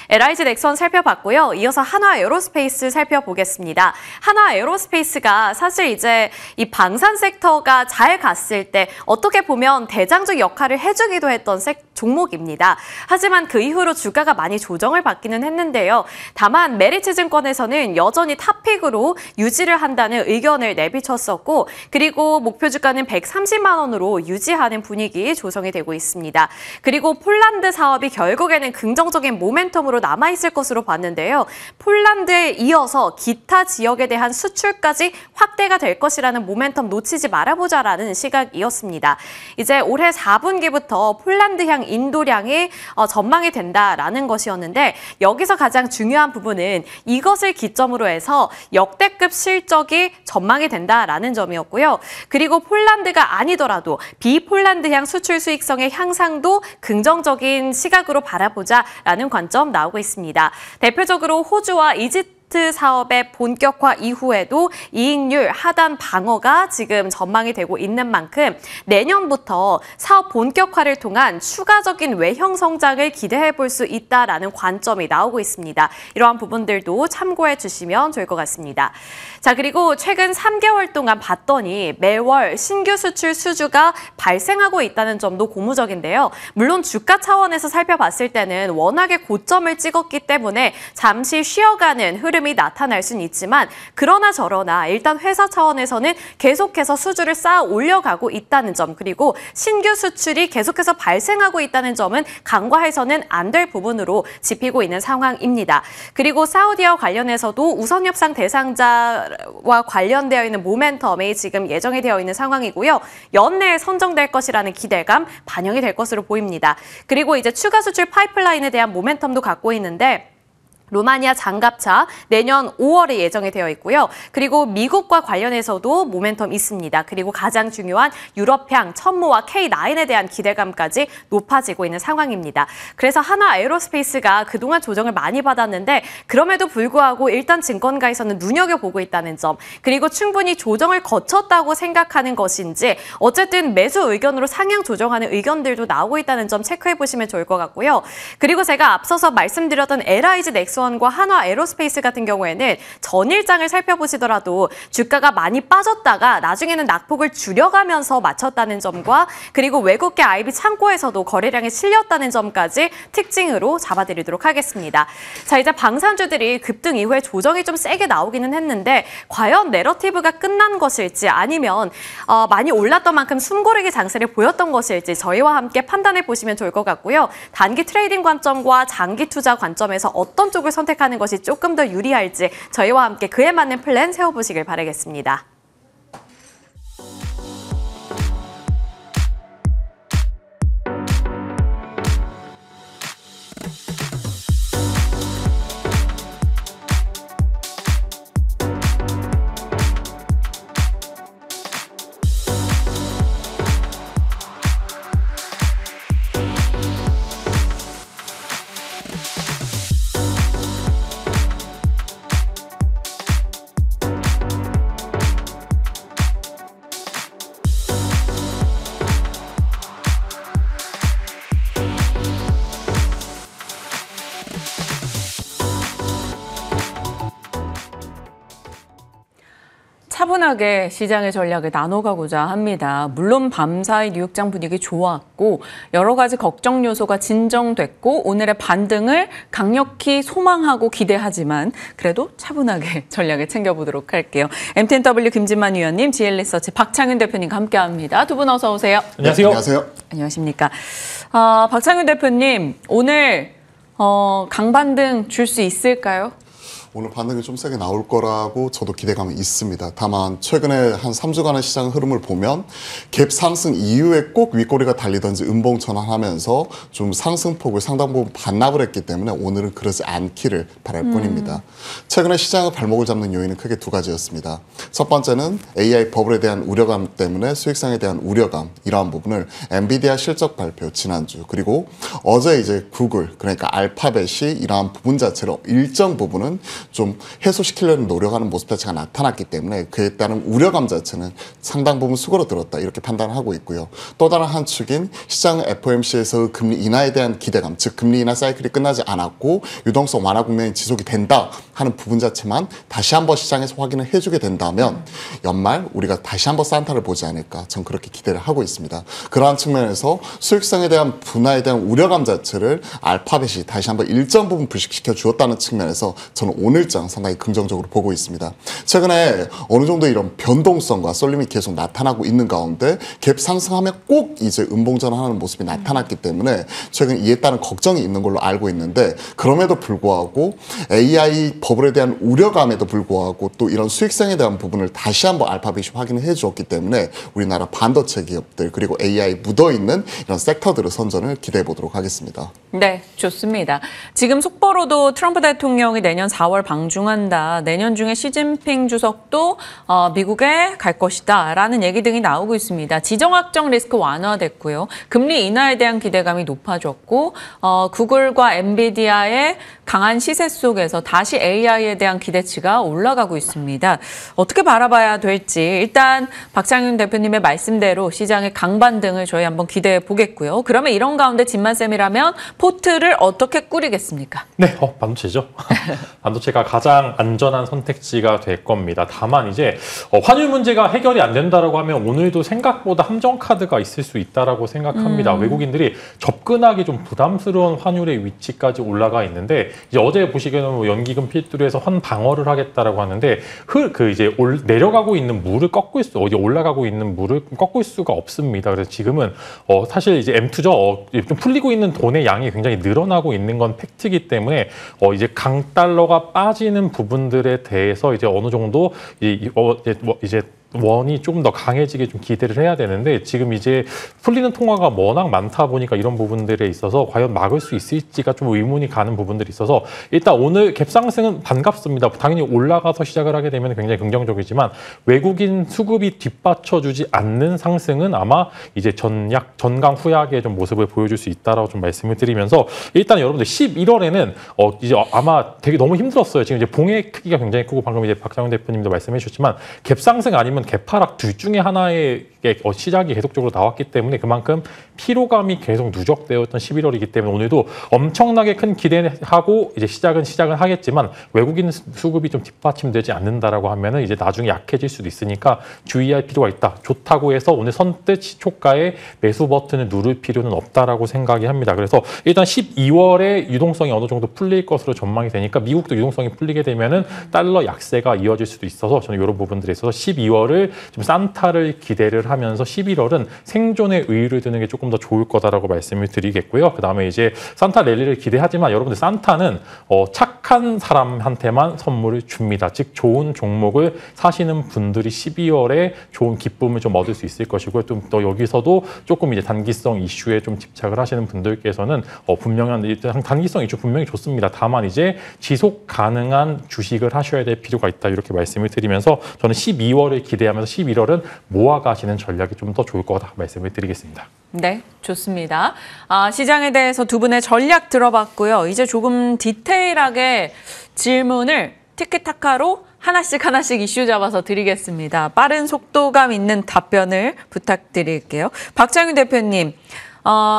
LIG 넥선 살펴봤고요. 이어서 한화에어로스페이스 살펴보겠습니다. 한화에어로스페이스가 사실 이제 이 방산 섹터가 잘 갔을 때 어떻게 보면 대장적 역할을 해주기도 했던 종목입니다. 하지만 그 이후로 주가가 많이 조정을 받기는 했는데요. 다만 메리츠증권에서는 여전히 탑픽으로 유지를 한다는 의견을 내비쳤었고 그리고 목표 주가는 130만 원으로 유지하는 분위기 조성이 되고 있습니다. 그리고 폴란드 사업이 결국에는 긍정적인 모멘텀으로 남아있을 것으로 봤는데요. 폴란드에 이어서 기타 지역에 대한 수출까지 확대가 될 것이라는 모멘텀 놓치지 말아보자라는 시각이었습니다. 이제 올해 4분기부터 폴란드향 인도량이 전망이 된다라는 것이었는데 여기서 가장 중요한 부분은 이것을 기점으로 해서 역대급 실적이 전망이 된다라는 점이었고요. 그리고 폴란드가 아니더라도 비폴란드향 수출 수익성의 향상도 긍정적인 시각으로 바라보자라는 관점 나오고 있습니다. 대표적으로 호주와 이집트 사업의 본격화 이후에도 이익률 하단 방어가 지금 전망이 되고 있는 만큼 내년부터 사업 본격화를 통한 추가적인 외형 성장을 기대해 볼 수 있다라는 관점이 나오고 있습니다. 이러한 부분들도 참고해 주시면 좋을 것 같습니다. 자, 그리고 최근 3개월 동안 봤더니 매월 신규 수출 수주가 발생하고 있다는 점도 고무적인데요. 물론 주가 차원에서 살펴봤을 때는 워낙에 고점을 찍었기 때문에 잠시 쉬어가는 흐름이 나타날 수는 있지만 그러나 저러나 일단 회사 차원에서는 계속해서 수주를 쌓아 올려가고 있다는 점 그리고 신규 수출이 계속해서 발생하고 있다는 점은 간과해서는 안 될 부분으로 짚히고 있는 상황입니다. 그리고 사우디와 관련해서도 우선협상 대상자와 관련되어 있는 모멘텀이 지금 예정이 되어 있는 상황이고요. 연내에 선정될 것이라는 기대감 반영이 될 것으로 보입니다. 그리고 이제 추가 수출 파이프라인에 대한 모멘텀도 갖고 있는데 루마니아 장갑차 내년 5월에 예정이 되어 있고요. 그리고 미국과 관련해서도 모멘텀 있습니다. 그리고 가장 중요한 유럽향 천모와 K9에 대한 기대감까지 높아지고 있는 상황입니다. 그래서 한화에어로스페이스가 그동안 조정을 많이 받았는데 그럼에도 불구하고 일단 증권가에서는 눈여겨보고 있다는 점 그리고 충분히 조정을 거쳤다고 생각하는 것인지 어쨌든 매수 의견으로 상향 조정하는 의견들도 나오고 있다는 점 체크해보시면 좋을 것 같고요. 그리고 제가 앞서서 말씀드렸던 LIG 넥슨 과 한화에어로스페이스 같은 경우에는 전일장을 살펴보시더라도 주가가 많이 빠졌다가 나중에는 낙폭을 줄여가면서 맞췄다는 점과 그리고 외국계 IB 창고에서도 거래량이 실렸다는 점까지 특징으로 잡아드리도록 하겠습니다. 자, 이제 방산주들이 급등 이후에 조정이 좀 세게 나오기는 했는데 과연 내러티브가 끝난 것일지 아니면 많이 올랐던 만큼 숨고르기 장세를 보였던 것일지 저희와 함께 판단해 보시면 좋을 것 같고요. 단기 트레이딩 관점과 장기 투자 관점에서 어떤 쪽을 선택하는 것이 조금 더 유리할지 저희와 함께 그에 맞는 플랜 세워보시길 바라겠습니다. 차분하게 시장의 전략을 나눠가고자 합니다. 물론 밤사이 뉴욕장 분위기 좋았고 여러 가지 걱정 요소가 진정됐고 오늘의 반등을 강력히 소망하고 기대하지만 그래도 차분하게 전략을 챙겨보도록 할게요. MTNW 김진만 위원님, GL리서치 박창윤 대표님과 함께합니다. 두 분 어서 오세요. 안녕하세요. 안녕하세요. 안녕하십니까. 박창윤 대표님, 오늘 강반등 줄 수 있을까요? 오늘 반등이 좀 세게 나올 거라고 저도 기대감이 있습니다. 다만 최근에 한 3주간의 시장 흐름을 보면 갭 상승 이후에 꼭 윗꼬리가 달리던지 음봉 전환하면서 좀 상승폭을 상당 부분 반납을 했기 때문에 오늘은 그러지 않기를 바랄 뿐입니다. 최근에 시장의 발목을 잡는 요인은 크게 두 가지였습니다. 첫 번째는 AI 버블에 대한 우려감 때문에 수익성에 대한 우려감, 이러한 부분을 엔비디아 실적 발표 지난주, 그리고 어제 이제 구글, 그러니까 알파벳이 이러한 부분 자체로 일정 부분은 좀 해소시키려는 노력하는 모습 자체가 나타났기 때문에 그에 따른 우려감 자체는 상당 부분 수그러들었다, 이렇게 판단을 하고 있고요. 또 다른 한 축인 시장 FOMC에서 금리 인하에 대한 기대감, 즉 금리 인하 사이클이 끝나지 않았고 유동성 완화 국면이 지속이 된다 하는 부분 자체만 다시 한번 시장에서 확인을 해주게 된다면 연말 우리가 다시 한번 산타를 보지 않을까, 전 그렇게 기대를 하고 있습니다. 그러한 측면에서 수익성에 대한 분화에 대한 우려감 자체를 알파벳이 다시 한번 일정 부분 불식시켜 주었다는 측면에서 저는 오늘장 상당히 긍정적으로 보고 있습니다. 최근에 어느 정도 이런 변동성과 쏠림이 계속 나타나고 있는 가운데 갭 상승하면 꼭 이제 음봉전환하는 모습이 나타났기 때문에 최근 이에 따른 걱정이 있는 걸로 알고 있는데, 그럼에도 불구하고 AI 버블에 대한 우려감에도 불구하고 또 이런 수익성에 대한 부분을 다시 한번 알파벳이 확인을 해주었기 때문에 우리나라 반도체 기업들 그리고 AI 묻어있는 이런 섹터들의 선전을 기대해 보도록 하겠습니다. 네, 좋습니다. 지금 속보로도 트럼프 대통령이 내년 4월 방중한다, 내년 중에 시진핑 주석도 미국에 갈 것이다 라는 얘기 등이 나오고 있습니다. 지정학적 리스크 완화됐고요. 금리 인하에 대한 기대감이 높아졌고 구글과 엔비디아의 강한 시세 속에서 다시 AI에 대한 기대치가 올라가고 있습니다. 어떻게 바라봐야 될지 일단 박창윤 대표님의 말씀대로 시장의 강반등을 저희 한번 기대해 보겠고요. 그러면 이런 가운데 진만쌤이라면 포트를 어떻게 꾸리겠습니까? 네, 반도체죠. 반도체가 가장 안전한 선택지가 될 겁니다. 다만 이제 환율 문제가 해결이 안 된다라고 하면 오늘도 생각보다 함정 카드가 있을 수 있다라고 생각합니다. 외국인들이 접근하기 좀 부담스러운 환율의 위치까지 올라가 있는데, 이제 어제 보시기에는 뭐 연기금 필두로 해서 환 방어를 하겠다라고 하는데 이제 내려가고 있는 물을 올라가고 있는 물을 꺾을 수가 없습니다. 그래서 지금은 사실 이제 M2죠. 좀 풀리고 있는 돈의 양이 굉장히 늘어나고 있는 건 팩트이기 때문에 이제 강달러가 빠지는 부분들에 대해서 이제 어느 정도 이제 원이 조금 더 강해지게 좀 기대를 해야 되는데, 지금 이제 풀리는 통화가 워낙 많다 보니까 이런 부분들에 있어서 과연 막을 수 있을지가 좀 의문이 가는 부분들이 있어서 일단 오늘 갭 상승은 반갑습니다. 당연히 올라가서 시작을 하게 되면 굉장히 긍정적이지만 외국인 수급이 뒷받쳐주지 않는 상승은 아마 이제 전강 후약의 좀 모습을 보여줄 수 있다라고 좀 말씀을 드리면서, 일단 여러분들 11월에는 이제 아마 되게 너무 힘들었어요. 지금 이제 봉의 크기가 굉장히 크고 방금 이제 박장훈 대표님도 말씀해 주셨지만 갭 상승 아니면 갭하락 둘 중에 하나의 시작이 계속적으로 나왔기 때문에 그만큼 피로감이 계속 누적되었던 11월이기 때문에 오늘도 엄청나게 큰 기대하고 이제 시작은 하겠지만 외국인 수급이 좀 뒷받침되지 않는다라고 하면은 이제 나중에 약해질 수도 있으니까 주의할 필요가 있다. 좋다고 해서 오늘 선뜻 시초가에 매수 버튼을 누를 필요는 없다라고 생각이 합니다. 그래서 일단 12월에 유동성이 어느 정도 풀릴 것으로 전망이 되니까 미국도 유동성이 풀리게 되면은 달러 약세가 이어질 수도 있어서 저는 이런 부분들에 있어서 12월을 좀 산타를 기대를 하면서 11월은 생존의 의의를 드는 게 조금 더 좋을 거다라고 말씀을 드리겠고요. 그다음에 이제 산타 랠리를 기대하지만 여러분들 산타는 착한 사람한테만 선물을 줍니다. 즉 좋은 종목을 사시는 분들이 12월에 좋은 기쁨을 좀 얻을 수 있을 것이고요. 또 여기서도 조금 이제 단기성 이슈에 좀 집착을 하시는 분들께서는 분명한 단기성 이슈 분명히 좋습니다. 다만 이제 지속 가능한 주식을 하셔야 될 필요가 있다, 이렇게 말씀을 드리면서 저는 12월을 기대하면서 11월은 모아가시는 전략이 좀 더 좋을 거다 말씀을 드리겠습니다. 네, 좋습니다. 시장에 대해서 두 분의 전략 들어봤고요. 이제 조금 디테일하게 질문을 티키타카로 하나씩 이슈 잡아서 드리겠습니다. 빠른 속도감 있는 답변을 부탁드릴게요. 박창윤 대표님,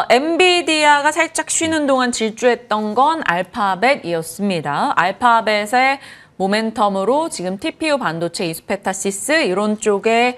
엔비디아가 살짝 쉬는 동안 질주했던 건 알파벳이었습니다. 알파벳의 모멘텀으로 지금 TPU 반도체, 이스페타시스 이런 쪽에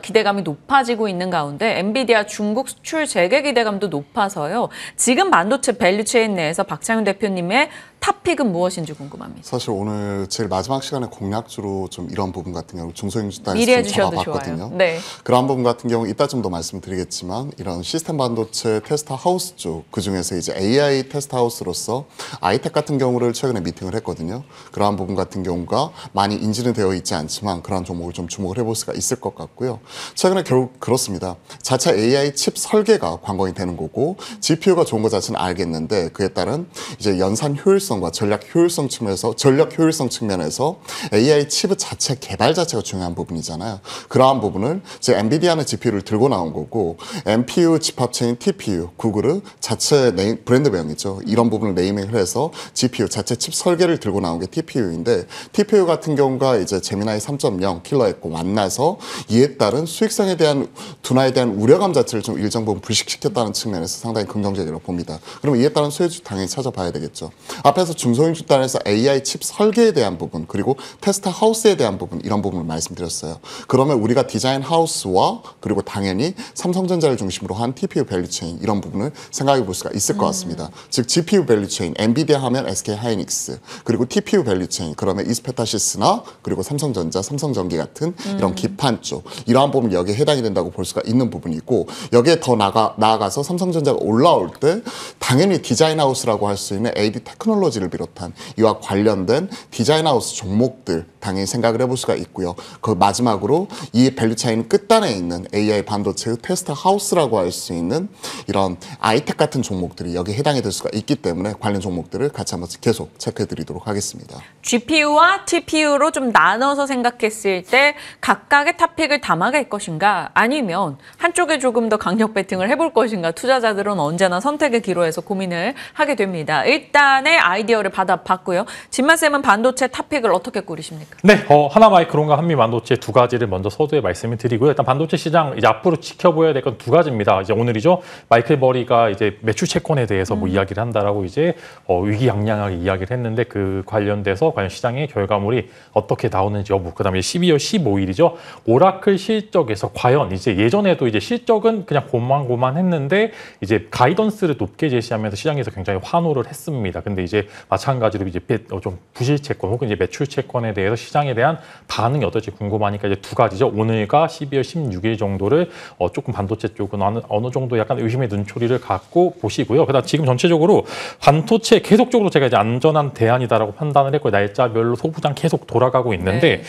기대감이 높아지고 있는 가운데 엔비디아 중국 수출 재개 기대감도 높아서요. 지금 반도체 밸류체인 내에서 박창윤 대표님의 탑픽은 무엇인지 궁금합니다. 사실 오늘 제일 마지막 시간에 공략주로 좀 이런 부분 같은 경우 중소형주단에서 미리 좀 해주셔도 잡아봤거든요. 좋아요. 네. 그런 부분 같은 경우 이따 좀 더 말씀드리겠지만 이런 시스템 반도체 테스트 하우스 쪽 그중에서 이제 AI 테스트 하우스로서 아이텍 같은 경우를 최근에 미팅을 했거든요. 그러한 부분 같은 경우가 많이 인지는 되어 있지 않지만 그러한 종목을 좀 주목을 해볼 수가 있을 것 같고요. 최근에 결국 그렇습니다. 자체 AI 칩 설계가 관건이 되는 거고 GPU가 좋은 것 자체는 알겠는데 그에 따른 이제 연산 효율성과 전략 효율성 측면에서 AI 칩 자체 개발 자체가 중요한 부분이잖아요. 그러한 부분을 이제 엔비디아는 GPU를 들고 나온 거고 NPU 집합체인 TPU, 구글은 자체 브랜드명이죠. 이런 부분을 네이밍을 해서 GPU 자체 칩 설계를 들고 나온 게 TPU인데 TPU 같은 경우가 이제 제미나이 3.0 킬러했고 만나서 이에 따른 수익성에 대한 둔화에 대한 우려감 자체를 좀 일정 부분 불식시켰다는 측면에서 상당히 긍정적이라고 봅니다. 그러면 이에 따른 수혜주 당연히 찾아봐야 되겠죠. 앞에서 중소형주 단에서 AI 칩 설계에 대한 부분 그리고 테스트 하우스에 대한 부분 이런 부분을 말씀드렸어요. 그러면 우리가 디자인 하우스와 그리고 당연히 삼성전자를 중심으로 한 TPU 밸류체인 이런 부분을 생각해 볼 수가 있을 것 같습니다. 즉 GPU 밸류체인 엔비디아 하면 SK 하이닉스 그리고 TPU 밸류체인 그러면 이스페타시스나 그리고 삼성전자, 삼성전기 같은 이런 기판 쪽 이러한 부분 여기에 해당이 된다고 볼 수가 있는 부분이고 여기에 더 나아가서 삼성전자가 올라올 때 당연히 디자인 하우스라고 할 수 있는 AD 테크놀로지를 비롯한 이와 관련된 디자인 하우스 종목들 당연히 생각을 해볼 수가 있고요. 그 마지막으로 이 밸류 차이는 끝단에 있는 AI 반도체의 테스트 하우스라고 할 수 있는 이런 아이텍 같은 종목들이 여기에 해당이 될 수가 있기 때문에 관련 종목들을 같이 한번 계속 체크해 드리도록 하겠습니다. GPU와 TPU로 좀 나눠서 생각했을 때 각각의 탑픽을 담아갈 것인가 아니면 한쪽에 조금 더 강력 배팅을 해볼 것인가 투자자들은 언제나 선택의 기로에서 고민을 하게 됩니다. 일단의 아이디어를 받아봤고요. 진만쌤은 반도체 탑픽을 어떻게 꾸리십니까? 네, 하나마이크론과 한미반도체 두 가지를 먼저 서두에 말씀을 드리고요. 일단 반도체 시장 이제 앞으로 지켜보아야 될 건 두 가지입니다. 이제 오늘이죠. 마이클 버리가 이제 매출 채권에 대해서 뭐 이야기를 한다라고 이제 위기양양하게 이야기를 했는데 그 관련돼서 과연 시장의 결과물이 어떻게 나오는지 여부. 그다음에 12월 15일이죠. 오라클 실적에서 과연 이제 예전에도 이제 실적은 그냥 고만고만했는데 이제 가이던스를 높게 제시하면서 시장에서 굉장히 환호를 했습니다. 근데 이제 마찬가지로 이제 좀 부실 채권 혹은 이제 매출 채권에 대해서 시장에 대한 반응이 어떨지 궁금하니까 이제 두 가지죠. 오늘과 12월 16일 정도를 조금 반도체 쪽은 어느 정도 약간 의심의 눈초리를 갖고 보시고요. 그다음 지금 전체적으로 반도체 계속적으로 제가 이제 안전한 대안이다라고 판단을 했고 날짜별로 소부장 계속 돌아가고 있는데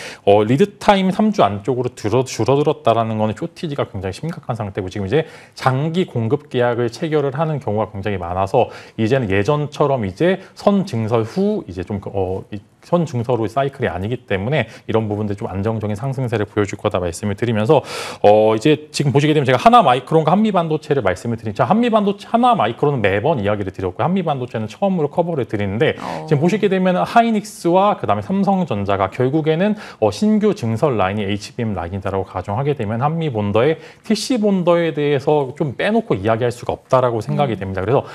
리드 타임 3주 안쪽으로 줄어들었다라는 거는 쇼티지가 굉장히 심각한 상태고 지금 이제 장기 공급 계약을 체결을 하는 경우가 굉장히 많아서 이제는 예전처럼 이제 선 증설 후 이제 좀 선 증설후 사이클이 아니기 때문에 이런 부분들 좀 안정적인 상승세를 보여줄 거다 말씀을 드리면서 이제 지금 보시게 되면 제가 하나마이크론과 한미반도체를 말씀을 드리죠. 한미반도체 하나마이크론은 매번 이야기를 드렸고 한미반도체는 처음으로 커버를 드리는데 지금 보시게 되면 하이닉스와 그다음에 삼성전자가 결국에는 신규 증설 라인이 HBM 라인이다라고 가정하게 되면 한미본더의 TC 본더에 대해서 좀 빼놓고 이야기할 수가 없다라고 생각이 됩니다. 그래서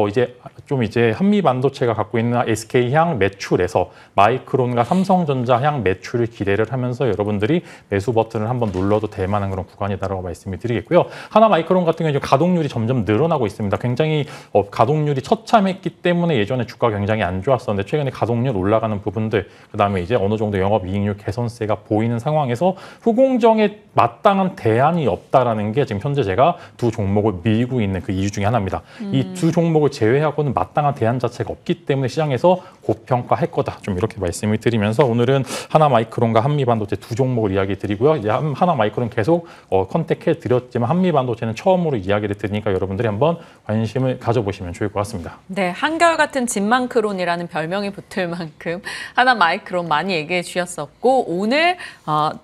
이제 한미반도체가 갖고 있는 SK향 매출에서 마이크론과 삼성전자 향 매출을 기대를 하면서 여러분들이 매수 버튼을 한번 눌러도 될 만한 그런 구간이다라고 말씀을 드리겠고요. 하나마이크론 같은 경우는 가동률이 점점 늘어나고 있습니다. 굉장히 가동률이 처참했기 때문에 예전에 주가 굉장히 안 좋았었는데 최근에 가동률 올라가는 부분들 그다음에 이제 어느 정도 영업이익률 개선세가 보이는 상황에서 후공정에 마땅한 대안이 없다라는 게 지금 현재 제가 두 종목을 밀고 있는 그 이유 중에 하나입니다. 이 두 종목을 제외하고는 마땅한 대안 자체가 없기 때문에 시장에서 고평가할 거다. 좀 이렇게 말씀을 드리면서 오늘은 하나마이크론과 한미반도체 두 종목을 이야기 드리고요. 이제 하나마이크론 계속 컨택해 드렸지만 한미반도체는 처음으로 이야기를 드리니까 여러분들이 한번 관심을 가져보시면 좋을 것 같습니다. 네, 한결같은 진만크론이라는 별명이 붙을 만큼 하나마이크론 많이 얘기해 주셨었고 오늘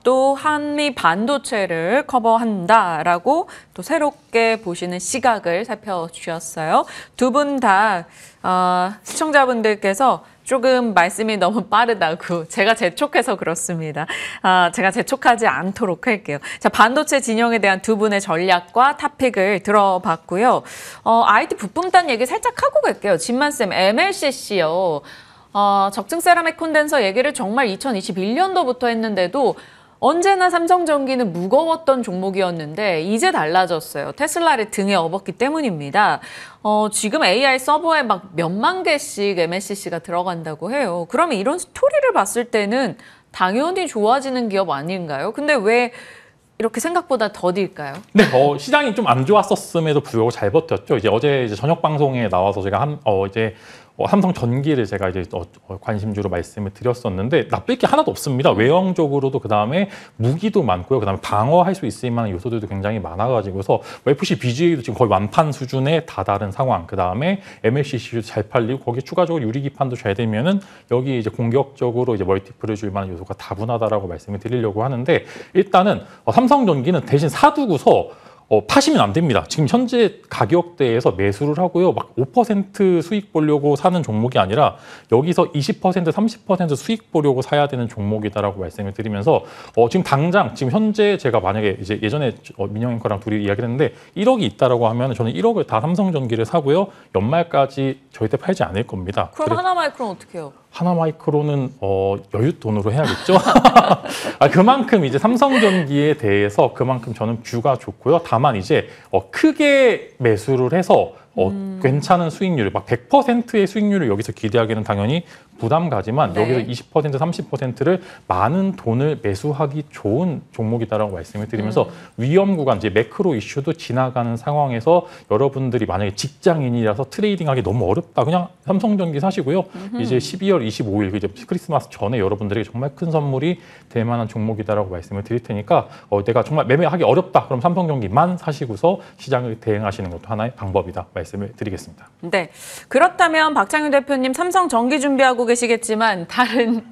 또 한미반도체를 커버한다라고 또 새롭게 보시는 시각을 살펴주셨어요. 두 분 다 시청자분들께서 조금 말씀이 너무 빠르다고 제가 재촉해서 그렇습니다. 제가 재촉하지 않도록 할게요. 자, 반도체 진영에 대한 두 분의 전략과 탑픽을 들어봤고요. IT 부품단 얘기 살짝 하고 갈게요. 진만쌤, MLCC요. 적층 세라믹 콘덴서 얘기를 정말 2021년도부터 했는데도 언제나 삼성전기는 무거웠던 종목이었는데 이제 달라졌어요. 테슬라를 등에 업었기 때문입니다. 지금 AI 서버에 막 몇만 개씩 MLCC가 들어간다고 해요. 그러면 이런 스토리를 봤을 때는 당연히 좋아지는 기업 아닌가요? 근데 왜 이렇게 생각보다 더딜까요? 네, 시장이 좀 안 좋았었음에도 불구하고 잘 버텼죠. 이제 어제 저녁 방송에 나와서 제가 삼성전기를 제가 이제 관심주로 말씀을 드렸었는데 나쁠 게 하나도 없습니다. 외형적으로도 그다음에 무기도 많고요. 그다음에 방어할 수 있을 만한 요소들도 굉장히 많아가지고서 FC BGA도 지금 거의 완판 수준에 다다른 상황. 그다음에 MLCC도 잘 팔리고 거기에 추가적으로 유리기판도 잘 되면은 여기 이제 공격적으로 이제 멀티플을 줄 만한 요소가 다분하다라고 말씀을 드리려고 하는데 일단은 삼성전기는 대신 사두고서 파시면 안 됩니다. 지금 현재 가격대에서 매수를 하고요. 막 5% 수익 보려고 사는 종목이 아니라 여기서 20%, 30% 수익 보려고 사야 되는 종목이다라고 말씀을 드리면서 지금 당장 지금 현재 제가 만약에 이제 예전에 민영 앵커랑 둘이 이야기를 했는데 1억이 있다라고 하면 저는 1억을 다 삼성전기를 사고요. 연말까지 절대 팔지 않을 겁니다. 그럼 하나마이크로는 어떻게 해요? 하나마이크로는 여윳돈으로 해야겠죠. 그만큼 이제 삼성전기에 대해서 그만큼 저는 뷰가 좋고요. 다만 이제 크게 매수를 해서 괜찮은 수익률을 막 100%의 수익률을 여기서 기대하기는 당연히 부담 가지만 여기서 20%, 30%를 많은 돈을 매수하기 좋은 종목이다라고 말씀을 드리면서 위험 구간, 이제 매크로 이슈도 지나가는 상황에서 여러분들이 만약에 직장인이라서 트레이딩하기 너무 어렵다. 그냥 삼성전기 사시고요. 이제 12월 25일 이제 크리스마스 전에 여러분들에게 정말 큰 선물이 될 만한 종목이다라고 말씀을 드릴 테니까 내가 정말 매매하기 어렵다. 그럼 삼성전기만 사시고서 시장을 대응하시는 것도 하나의 방법이다. 말씀을 드리겠습니다. 네, 그렇다면 박창윤 대표님 삼성전기 준비하고 계시겠지만 다른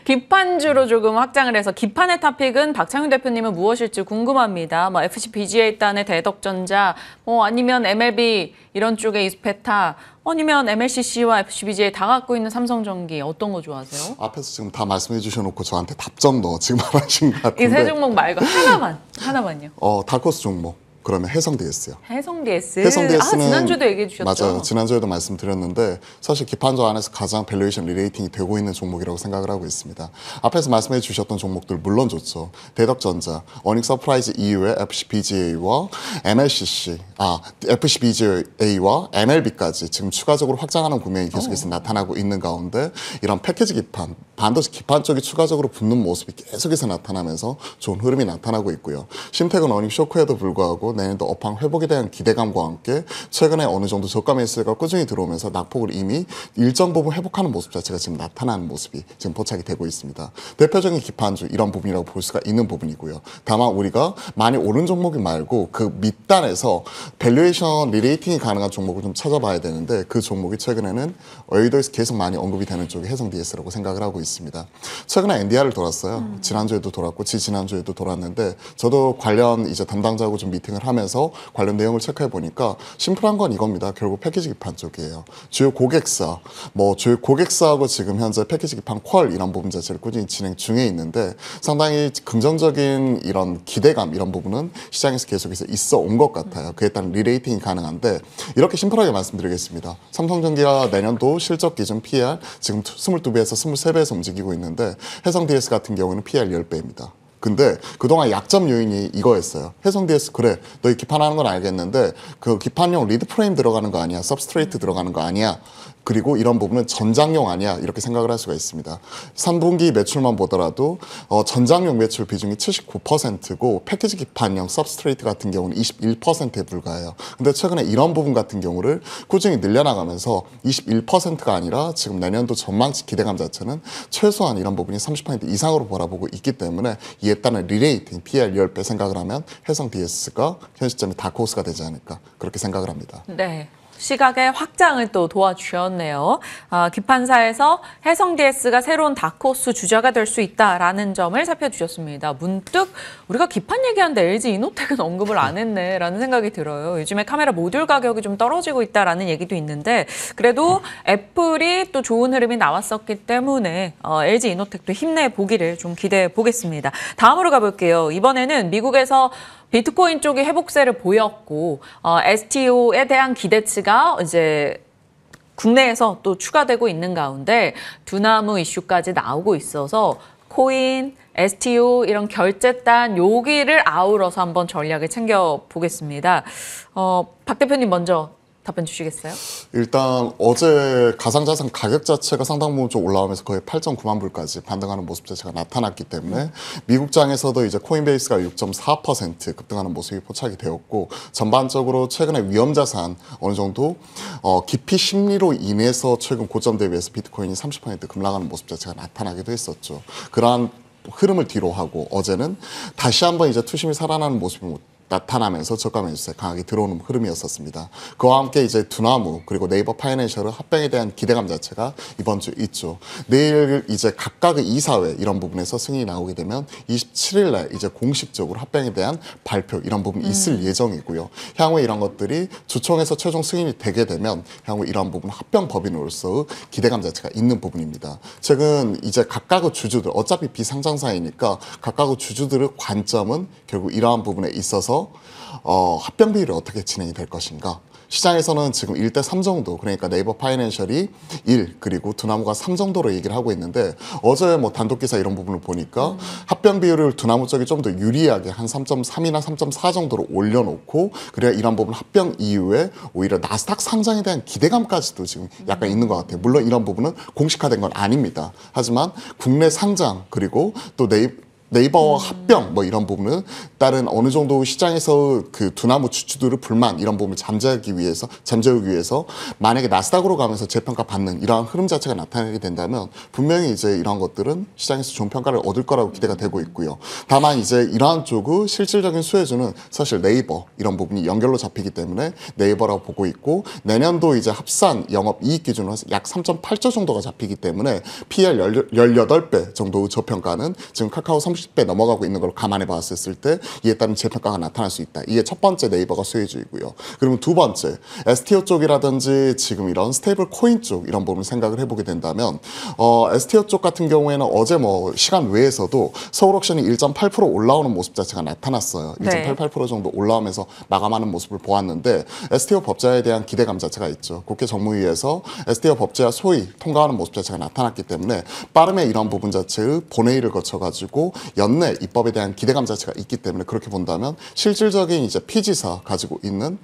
기판주로 조금 확장을 해서 기판의 토픽은 박창윤 대표님은 무엇일지 궁금합니다. 뭐 FC BGA 단의 대덕전자, 아니면 MLB 이런 쪽의 이스페타, 아니면 MLCC와 FC BGA 다 갖고 있는 삼성전기 어떤 거 좋아하세요? 앞에서 지금 다 말씀해 주셔놓고 저한테 답정너 지금 하신 것 같은데. 이 세 종목 말고 하나만요. 다크호스 종목. 그러면 해성 DS요. 해성 DS. 해성 DS는 지난주에도 얘기해 주셨죠. 맞아요. 지난주에도 말씀드렸는데 사실 기판주 안에서 가장 밸류에이션 리레이팅이 되고 있는 종목이라고 생각을 하고 있습니다. 앞에서 말씀해 주셨던 종목들 물론 좋죠. 대덕전자, 어닝 서프라이즈 이후에 FCBGA와 MLCC, FCBGA와 MLB까지 지금 추가적으로 확장하는 국면이 계속해서 나타나고 있는 가운데 이런 패키지 기판, 반도체 기판 쪽이 추가적으로 붙는 모습이 계속해서 나타나면서 좋은 흐름이 나타나고 있고요. 심택은 어닝 쇼크에도 불구하고 내년도 업황 회복에 대한 기대감과 함께 최근에 어느 정도 저가 매수가 꾸준히 들어오면서 낙폭을 이미 일정 부분 회복하는 모습 자체가 지금 나타나는 모습이 지금 포착이 되고 있습니다. 대표적인 기판주 이런 부분이라고 볼 수가 있는 부분이고요. 다만 우리가 많이 오른 종목이 말고 그 밑단에서 밸류에이션 리레이팅이 가능한 종목을 좀 찾아봐야 되는데 그 종목이 최근에는 여의도에서 계속 많이 언급이 되는 쪽이 해성 DS라고 생각을 하고 있습니다. 최근에 NDR을 돌았어요. 지난주에도 돌았고 지난주에도 돌았는데 저도 관련 이제 담당자하고 좀 미팅을 하면서 관련 내용을 체크해 보니까 심플한 건 이겁니다. 결국 패키지 기판 쪽이에요. 주요 고객사하고 지금 현재 패키지 기판 퀄 이런 부분 자체를 꾸준히 진행 중에 있는데 상당히 긍정적인 이런 기대감 이런 부분은 시장에서 계속해서 있어 온 것 같아요. 그에 따른 리레이팅이 가능한데 이렇게 심플하게 말씀드리겠습니다. 삼성전기가 내년도 실적 기준 PR 지금 22배에서 23배에서 움직이고 있는데 해성 DS 같은 경우는 PR 10배입니다. 근데 그동안 약점 요인이 이거였어요. 해성 DS 그래 너희 기판하는 건 알겠는데 그 기판용 리드 프레임 들어가는 거 아니야? 서브스트레이트 들어가는 거 아니야? 그리고 이런 부분은 전장용 아니야 이렇게 생각을 할 수가 있습니다. 3분기 매출만 보더라도 전장용 매출 비중이 79%고 패키지 기판용 서브스트레이트 같은 경우는 21%에 불과해요. 근데 최근에 이런 부분 같은 경우를 꾸준히 늘려나가면서 21%가 아니라 지금 내년도 전망치 기대감 자체는 최소한 이런 부분이 30% 이상으로 바라보고 있기 때문에 이에 따른 리레이팅 PR 10배 생각을 하면 해성 DS가 현 시점에 다크호스가 되지 않을까 그렇게 생각을 합니다. 네. 시각의 확장을 또 도와주셨네요. 기판사에서 해성 DS가 새로운 다크호스 주자가 될 수 있다라는 점을 살펴주셨습니다. 문득 우리가 기판 얘기하는데 LG 이노텍은 언급을 안 했네라는 생각이 들어요. 요즘에 카메라 모듈 가격이 좀 떨어지고 있다라는 얘기도 있는데 그래도 애플이 또 좋은 흐름이 나왔었기 때문에 LG 이노텍도 힘내보기를 좀 기대해 보겠습니다. 다음으로 가볼게요. 이번에는 미국에서 비트코인 쪽이 회복세를 보였고 STO에 대한 기대치가 이제 국내에서 또 추가되고 있는 가운데 두나무 이슈까지 나오고 있어서 코인, STO 이런 결제단 여기를 아우러서 한번 전략을 챙겨보겠습니다. 박 대표님 먼저 답변 주시겠어요? 일단 어제 가상자산 가격 자체가 상당 부분 좀 올라오면서 거의 8.9만 불까지 반등하는 모습 자체가 나타났기 때문에 미국장에서도 이제 코인베이스가 6.4% 급등하는 모습이 포착이 되었고, 전반적으로 최근에 위험자산 어느 정도 기피 심리로 인해서 최근 고점 대비해서 비트코인이 30% 급락하는 모습 자체가 나타나기도 했었죠. 그러한 흐름을 뒤로 하고 어제는 다시 한번 이제 투심이 살아나는 모습이 나타나면서 저가 매수세 강하게 들어오는 흐름이었었습니다. 그와 함께 이제 두나무 그리고 네이버 파이낸셜의 합병에 대한 기대감 자체가 이번 주 있죠. 내일 이제 각각의 이사회 이런 부분에서 승인이 나오게 되면 27일 날 이제 공식적으로 합병에 대한 발표 이런 부분이 있을 예정이고요. 향후에 이런 것들이 주총에서 최종 승인이 되게 되면 향후 이런 부분 합병 법인으로서 기대감 자체가 있는 부분입니다. 최근 이제 각각의 주주들 어차피 비상장사이니까 각각의 주주들의 관점은 결국 이러한 부분에 있어서 합병 비율이 어떻게 진행이 될 것인가. 시장에서는 지금 1대3 정도, 그러니까 네이버 파이낸셜이 1 그리고 두나무가 3 정도로 얘기를 하고 있는데, 어제 뭐 단독 기사 이런 부분을 보니까 합병 비율을 두나무 쪽이 좀 더 유리하게 한 3.3이나 3.4 정도로 올려놓고, 그래야 이런 부분 합병 이후에 오히려 나스닥 상장에 대한 기대감까지도 지금 약간 있는 것 같아요. 물론 이런 부분은 공식화된 건 아닙니다. 하지만 국내 상장 그리고 또 네이버와 합병 뭐 이런 부분은 다른 어느 정도 시장에서 그 두나무 주주들의 불만 이런 부분을 잠재우기 위해서 만약에 나스닥으로 가면서 재평가 받는 이러한 흐름 자체가 나타나게 된다면 분명히 이제 이러한 것들은 시장에서 좋은 평가를 얻을 거라고 기대가 되고 있고요. 다만 이제 이러한 쪽의 실질적인 수혜주는 사실 네이버 이런 부분이 연결로 잡히기 때문에 네이버라고 보고 있고, 내년도 이제 합산 영업 이익 기준으로 약 3.8조 정도가 잡히기 때문에 PER 18배 정도의 저평가는 지금 카카오 30배 넘어가고 있는 걸 감안해 봤을 때 이에 따른 재평가가 나타날 수 있다. 이게 첫 번째 네이버가 수혜주이고요. 그러면 두 번째 STO 쪽이라든지 지금 이런 스테이블 코인 쪽 이런 부분을 생각을 해보게 된다면 STO 쪽 같은 경우에는 어제 뭐 시간 외에서도 서울 옥션이 1.8% 올라오는 모습 자체가 나타났어요. 1.88% 정도 올라오면서 마감하는 모습을 보았는데, STO 법제화에 대한 기대감 자체가 있죠. 국회 정무위에서 STO 법제화 소위 통과하는 모습 자체가 나타났기 때문에 빠름의 이런 부분 자체의 본회의를 거쳐가지고 연내 입법에 대한 기대감 자체가 있기 때문에, 그렇게 본다면 실질적인 이제 피지사 가지고 있는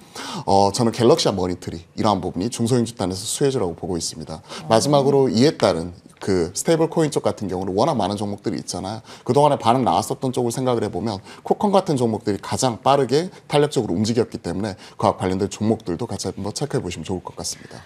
저는 갤럭시와 머니터리 이러한 부분이 중소형 집단에서 수혜주라고 보고 있습니다. 마지막으로 이에 따른 그 스테이블 코인 쪽 같은 경우는 워낙 많은 종목들이 있잖아요. 그동안에 반응 나왔었던 쪽을 생각을 해보면 코컨 같은 종목들이 가장 빠르게 탄력적으로 움직였기 때문에 그와 관련된 종목들도 같이 한번 체크해 보시면 좋을 것 같습니다.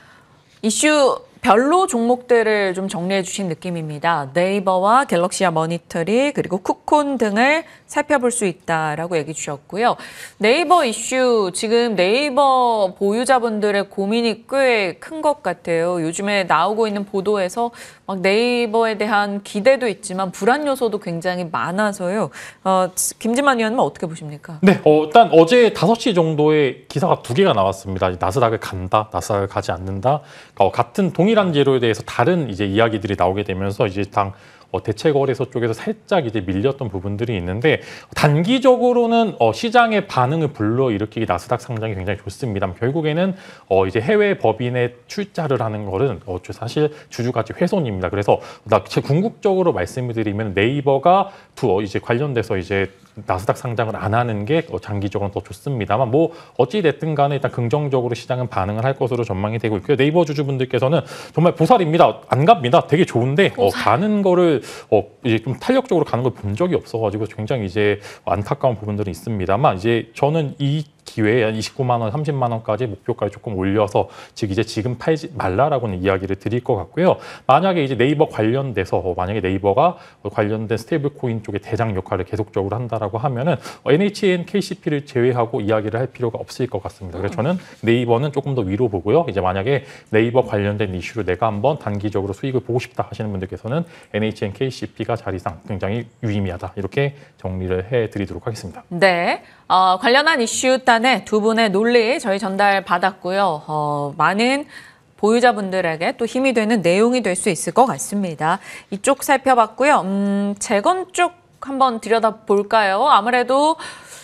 이슈 별로 종목들을 좀 정리해 주신 느낌입니다. 네이버와 갤럭시와 머니터리 그리고 쿠콘 등을 살펴볼 수 있다라고 얘기 주셨고요. 네이버 이슈, 지금 네이버 보유자분들의 고민이 꽤 큰 것 같아요. 요즘에 나오고 있는 보도에서 막 네이버에 대한 기대도 있지만 불안 요소도 굉장히 많아서요. 김진만 의원님은 어떻게 보십니까? 네, 일단 어제 5시 정도에 기사가 2개가 나왔습니다. 나스닥을 간다, 나스닥을 가지 않는다. 같은 동일한 재료에 대해서 다른 이제 이야기들이 나오게 되면서 이제 대체 거래소 쪽에서 살짝 이제 밀렸던 부분들이 있는데, 단기적으로는 시장의 반응을 불러일으키기 나스닥 상장이 굉장히 좋습니다. 결국에는 이제 해외 법인의 출자를 하는 거는 사실 주주가치 훼손입니다. 그래서 궁극적으로 말씀을 드리면 네이버가 이제 관련돼서 이제 나스닥 상장을 안 하는 게 장기적으로는 더 좋습니다만, 뭐 어찌 됐든 간에 일단 긍정적으로 시장은 반응을 할 것으로 전망이 되고 있고요. 네이버 주주분들께서는 정말 보살입니다. 안 갑니다. 되게 좋은데 가는 거를 이제 좀 탄력적으로 가는 걸 본 적이 없어가지고 굉장히 이제 안타까운 부분들이 있습니다만, 이제 저는 이 기회에 한 29만 원, 30만 원까지 목표까지 조금 올려서 지금 팔지 말라라고는 이야기를 드릴 것 같고요. 만약에 이제 네이버 관련돼서 만약에 네이버가 관련된 스테이블 코인 쪽의 대장 역할을 계속적으로 한다라고 하면은 NHN, KCP를 제외하고 이야기를 할 필요가 없을 것 같습니다. 그래서 저는 네이버는 조금 더 위로 보고요. 이제 만약에 네이버 관련된 이슈로 내가 한번 단기적으로 수익을 보고 싶다 하시는 분들께서는 NHN, KCP가 자리상 굉장히 유의미하다, 이렇게 정리를 해드리도록 하겠습니다. 네. 관련한 이슈단에 두 분의 논리 저희 전달 받았고요. 많은 보유자분들에게 또 힘이 되는 내용이 될 수 있을 것 같습니다. 이쪽 살펴봤고요. 재건 쪽 한번 들여다볼까요? 아무래도